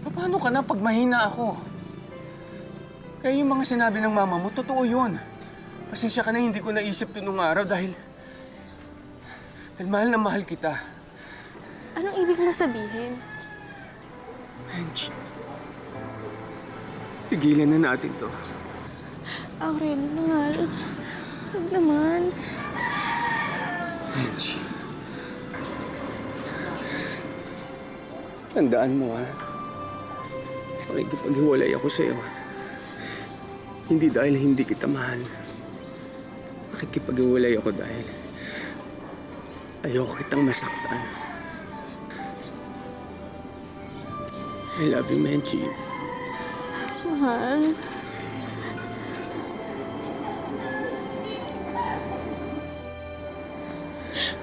paano ka na pag mahina ako? Kaya yung mga sinabi ng mama mo, totoo yun. Pasensya ka na, hindi ko naisip ito nung araw dahil mahal na mahal kita. Anong ibig mo sabihin? Mench, tigilan na natin to. Aurel, mahal. Huwag naman. Mench, tandaan mo ha, makikipaghiwalay ako sa'yo. Hindi dahil hindi kita mahal. Makikipaghiwalay ako dahil ayoko kitang masaktan. I love you, Menchie. Mahal.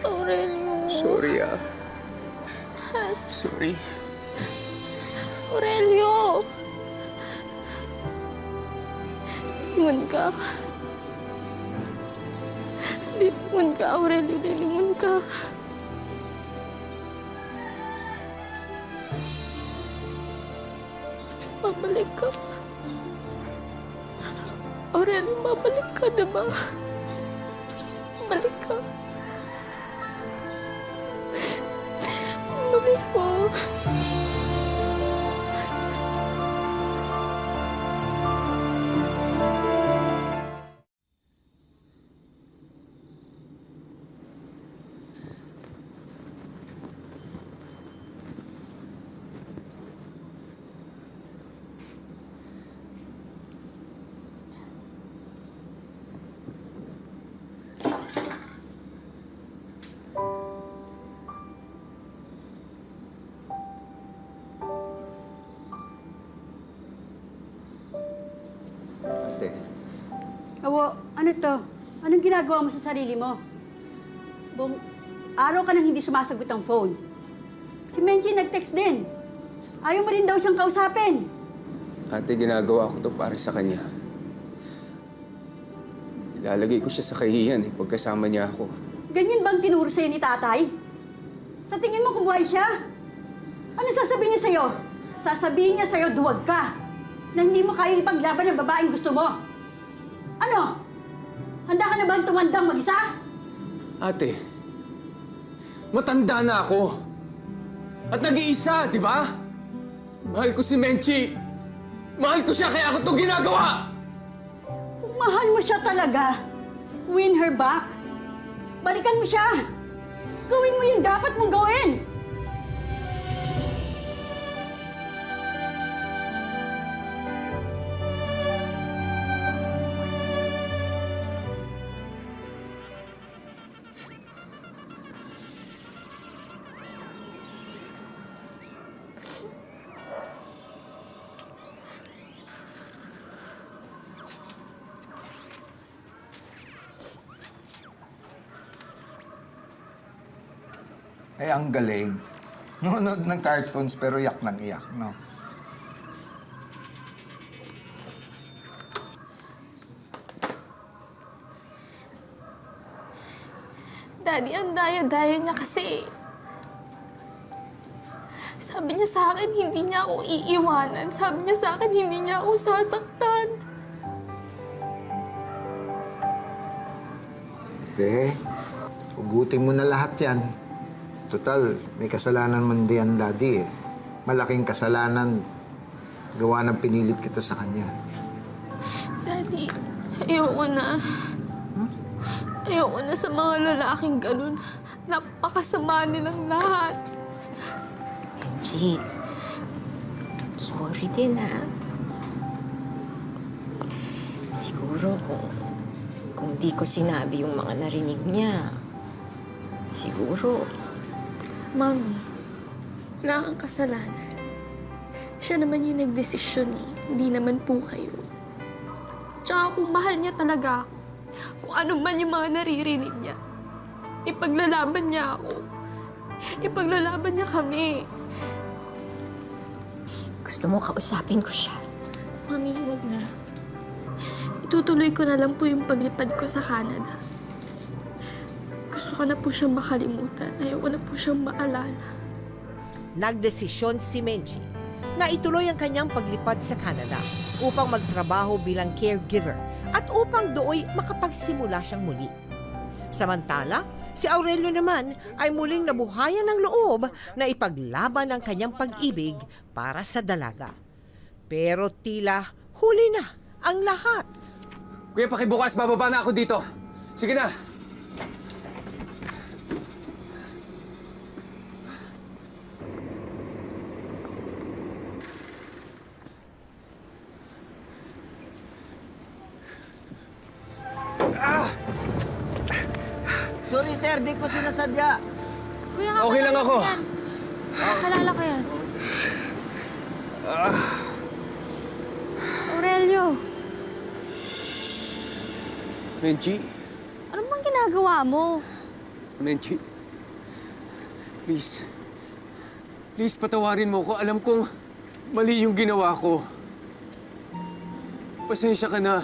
Aurelio. Sorry Sorry. Aurelio! Lingon ka. Lingon ka, Aurelio. Lingon ka. Babalik ka. Aurelio, babalik ka, diba? Balik ka. Balik ka. Ate, Awo, ano to? Anong ginagawa mo sa sarili mo? Buong araw ka nang hindi sumasagot ang phone. Si Menchie nag-text din. Ayaw mo rin daw siyang kausapin. ate, ginagawa ko to para sa kanya. Ilalagay ko siya sa kahihiyan pagkasama niya ako. Ganyan bang tinuro sa'yo ni tatay? Sa tingin mo kung buhay siya? Ano sasabihin niya sa'yo? Sasabihin niya sa'yo, duwag ka. Na hindi mo kaya ipaglaban ng babaeng gusto mo. Ano? Handa ka na bang tumandang mag-isa? Ate, matanda na ako. At nag-iisa, di ba? Mahal ko si Menchie. Mahal ko siya kaya ako ito ginagawa. Kung mahal mo siya talaga, win her back. Balikan mo siya. Gawin mo yung dapat mong gawin. Eh, ang galing. Nunod ng cartoons pero iyak ng iyak, no? Daddy, ang daya-daya niya kasi. Sabi niya sa akin, hindi niya ako iiwanan. Sabi niya sa akin, hindi niya ako sasaktan. Hugutin mo na lahat yan. Total, may kasalanan man diyan, Daddy eh. Malaking kasalanan. Gawa ng pinilit kita sa kanya. Daddy, ayoko na. Ayoko na sa mga lalaking ganun. Napakasama nilang lahat. Benji, sorry din ha. Siguro kung di ko sinabi yung mga narinig niya, siguro. Mami, wala kang kasalanan. Siya naman yung nagdesisyon eh. Hindi naman po kayo. Tsaka kung mahal niya talaga ako, Kung ano man yung mga naririnig niya, ipaglalaban niya ako. Ipaglalaban niya kami. Gusto mo kausapin ko siya? Mami, huwag na. Itutuloy ko na lang po yung paglipad ko sa Canada. Gusto ko na po siyang makalimutan. Ayaw ko na po siyang maalala. Nagdesisyon si Menchie na ituloy ang kanyang paglipad sa Canada upang magtrabaho bilang caregiver at upang dooy makapagsimula siyang muli. Samantala, si Aurelio naman ay muling nabuhayan ng loob na ipaglaban ang kanyang pag-ibig para sa dalaga. Pero tila huli na ang lahat. Kuya, pakibukas, bababa na ako dito. Sige na. Sorry sir, di ko sinasadya. Kuya, Okay lang ako. Kalala ko yan. Aurelio, Menchie, ano bang ginagawa mo? Menchie. Please. Please, patawarin mo ko. Alam kong mali yung ginawa ko. Pasensya ka na.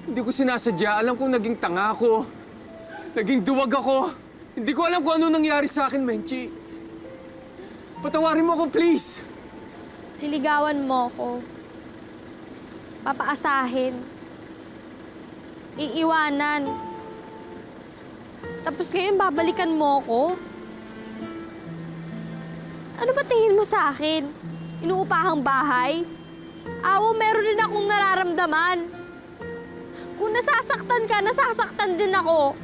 Hindi ko sinasadya. Alam kong naging tanga ako. Naging duwag ako. Hindi ko alam kung ano nangyari sa akin, Menchie. Patawarin mo ako, please. Liligawan mo ko. Papaasahin. Iiwanan. Tapos ngayon, babalikan mo ko? Ano ba tingin mo sa akin? Inuupahang bahay? Awo, meron din akong nararamdaman. Kung nasasaktan ka, nasasaktan din ako.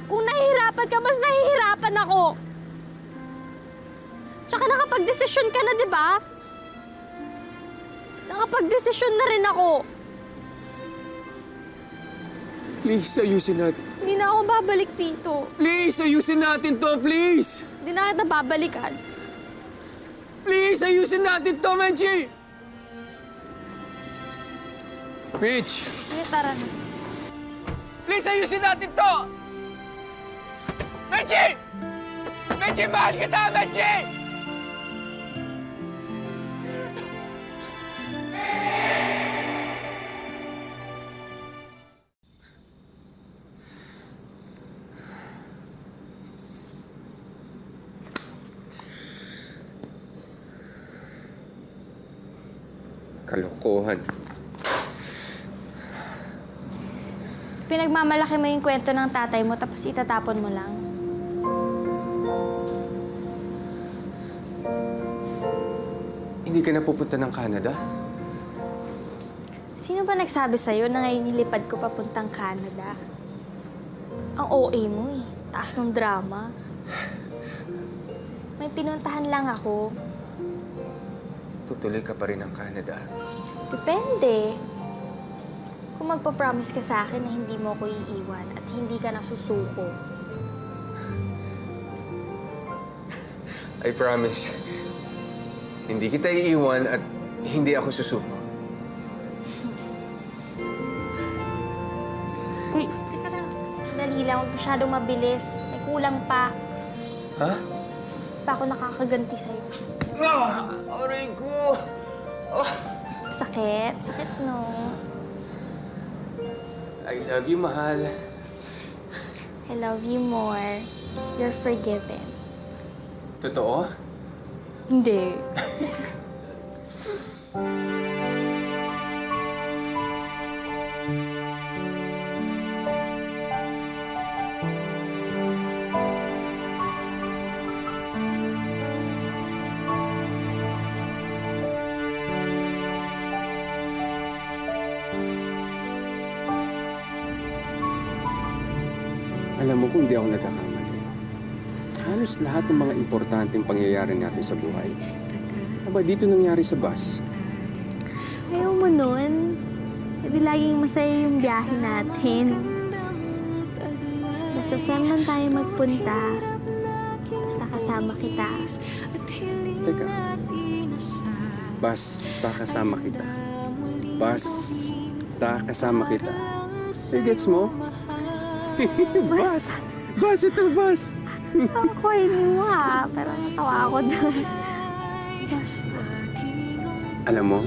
Kung nahihirapan ka, mas nahihirapan ako. Tsaka nakapag-desisyon ka na, di ba? Nakapag-desisyon na rin ako. Please, ayusin natin. Hindi na ako babalik dito. Please, ayusin natin to, please! Hindi na kita babalikan. Please, ayusin natin to, Menchie! Mitch! Sige, tara na. Please, ayusin natin to! Menchie! Menchie, mahal kita, Menchie! Kalokohan. Pinagmamalaki mo yung kwento ng tatay mo tapos itatapon mo lang. Hindi ka na pupunta ng Canada? Sino ba nagsabi sa'yo na ngayon nilipad ko papuntang Canada? Ang OA mo eh. Taas ng drama. May pinuntahan lang ako. Tutuloy ka pa rin ng Canada. Depende. Kung magpapromise ka sa akin na hindi mo ako iiwan at hindi ka nasusuko. I promise. Hindi kita iiwan at hindi ako susuko. Uy, teka lang. Sandali lang. Huwag masyadong mabilis. May kulang pa. Ha? Pa ako nakakaganti sa'yo. Aray ko! Sakit? Sakit, no? I love you, mahal. I love you more. You're forgiven. Totoo? Hindi. Alam mo kung hindi ako nagkakamali. Halos lahat ng mga importanteng pangyayari natin sa buhay. Aba, dito nangyari sa bus. Ayaw mo nun. Hindi laging masaya yung biyahe natin. Basta saan man tayo magpunta, basta kasama kita. Teka. Basta kasama kita. Basta kasama kita. Gets mo? Bus! Bus! Ito, bus! Ako, hindi mo ha. Pero natawa ako doon. Alam mo,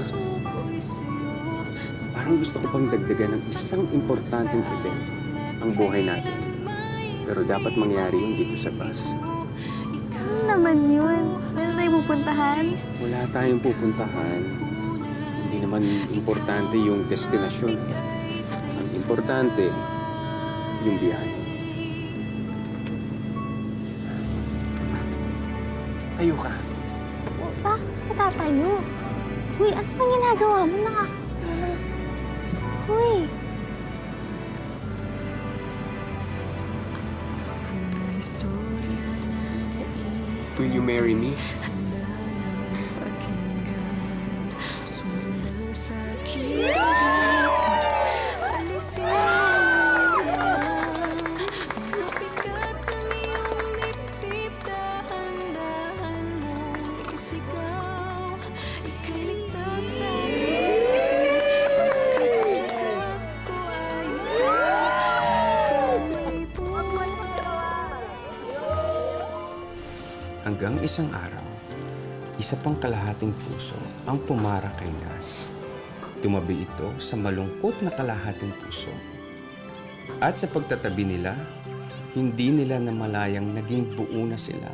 parang gusto ko pang dagdagan ng isang importanteng event ang buhay natin. Pero dapat mangyari yun dito sa bus. Ano naman yun? Meron tayo pupuntahan? Wala tayong pupuntahan. Hindi naman importante yung destinasyon. Ang importante, yung biyahe. Tayo ka. Bakit ka tatayo? Uy, ano bang ginagawa mo? Uy. Will you marry me? Hanggang isang araw, isa pang kalahating puso ang pumara kay Nas. Tumabi ito sa malungkot na kalahating puso. At sa pagtatabi nila, hindi nila namalayang naging buo na sila.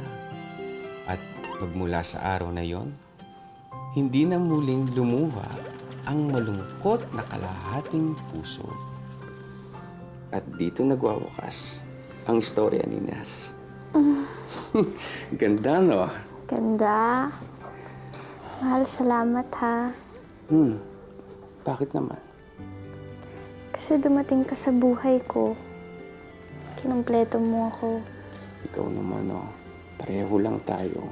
At pagmula sa araw na yon, hindi na muling lumuha ang malungkot na kalahating puso. At dito nagwawakas ang istorya ni Nas. Ganda, no? Ganda. Mahal, salamat ha. Bakit naman? Kasi dumating ka sa buhay ko. Kinumpleto mo ako. Ikaw naman, oh. Pareho lang tayo.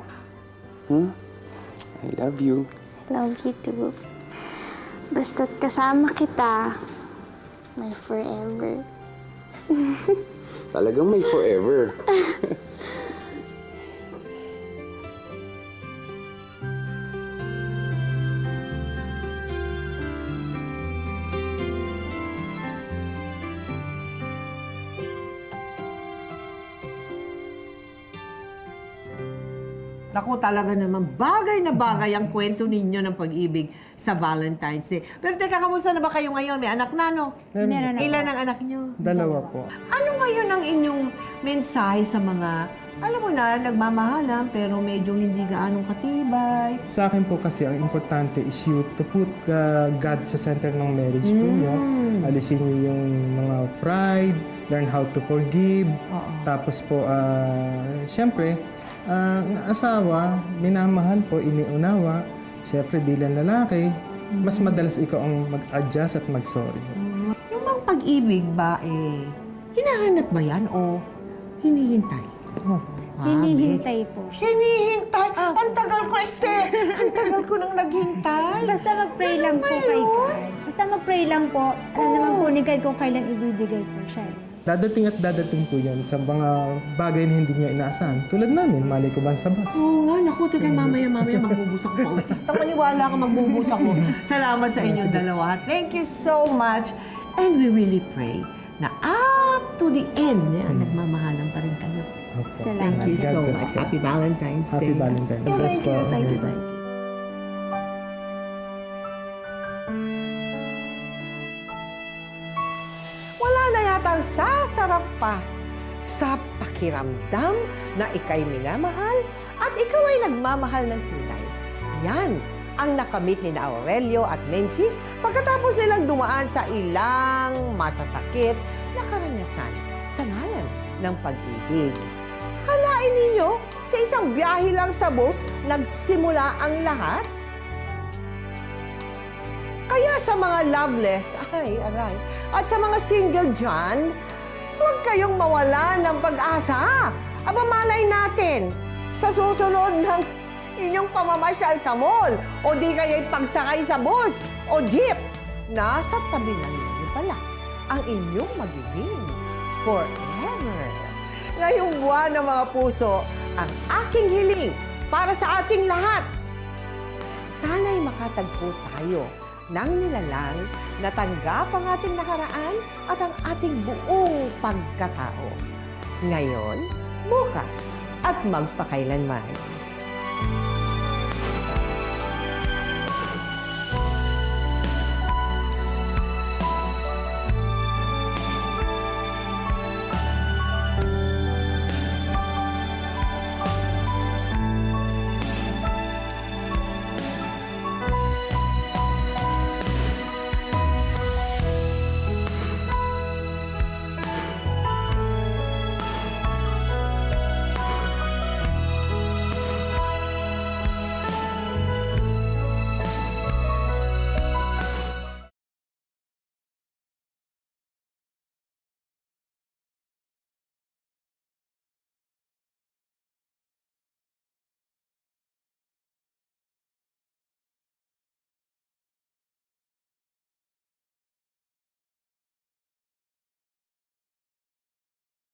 I love you. Love you too. Basta't kasama kita, may forever. Talagang may forever. Naku, talaga naman, bagay na bagay ang kwento ninyo ng pag-ibig sa Valentine's Day. Pero teka, kamusta na ba kayo ngayon? May anak na, no? Meron ako. Ilan ang anak nyo? 2 po. Ano ngayon ang inyong mensahe sa mga, alam mo na, nagmamahalan pero medyo hindi gaanong katibay? Sa akin po kasi, ang importante is you to put God sa center ng marriage po nyo. Alisin nyo yung mga pride, learn how to forgive. Tapos po, syempre, ang asawa, minamahal po, iniunawa. Siyempre, bilang lalaki, mas madalas ikaw ang mag-adjust at mag-sorry. Yung bang pag-ibig ba, hinahanap ba yan o hinihintay? Hinihintay po siya. Hinihintay? Ang tagal ko, ang tagal ko nang naghintay. Basta mag-pray lang po kay God. Basta mag-pray lang po. Alam naman po ni God kung kailan ibibigay po siya. Dadating at dadating po yan sa mga bagay na hindi nyo inaasahan. Tulad namin, mali ko ba sa bus? Oo nga, naku, teka, mamaya magbubusak ko. Maniwala ka, magbubusak ko. Salamat sa inyong dalawa. Thank you so much. And we really pray na up to the end, nagmamahalan pa rin kayo. Okay. Thank you so much. Happy Valentine's Day. Happy Valentine's Day. Thank you, thank you, thank you. Wala na yatang sasarap pa sa pakiramdam na ika'y minamahal at ikaw ay nagmamahal ng tunay. Yan ang nakamit ni Aurelio at Menchie pagkatapos nilang dumaan sa ilang masasakit na karanasan sa ngalan ng pag-ibig. Akalain ninyo, sa isang biyahe lang sa bus, nagsimula ang lahat? Kaya sa mga loveless, aray, at sa mga single dyan, huwag kayong mawala ng pag-asa. Aba, malay natin, sa susunod ng inyong pamamasyal sa mall, o di kaya'y pagsakay sa bus o jeep, nasa tabi na ninyo pala ang inyong magiging forever. Ngayong buwan ng mga puso, ang aking hiling para sa ating lahat. Sana'y makatagpo tayo ng nilalang na tanggap ang ating nakaraan at ang ating buong pagkatao. Ngayon, bukas, at magpakailanman.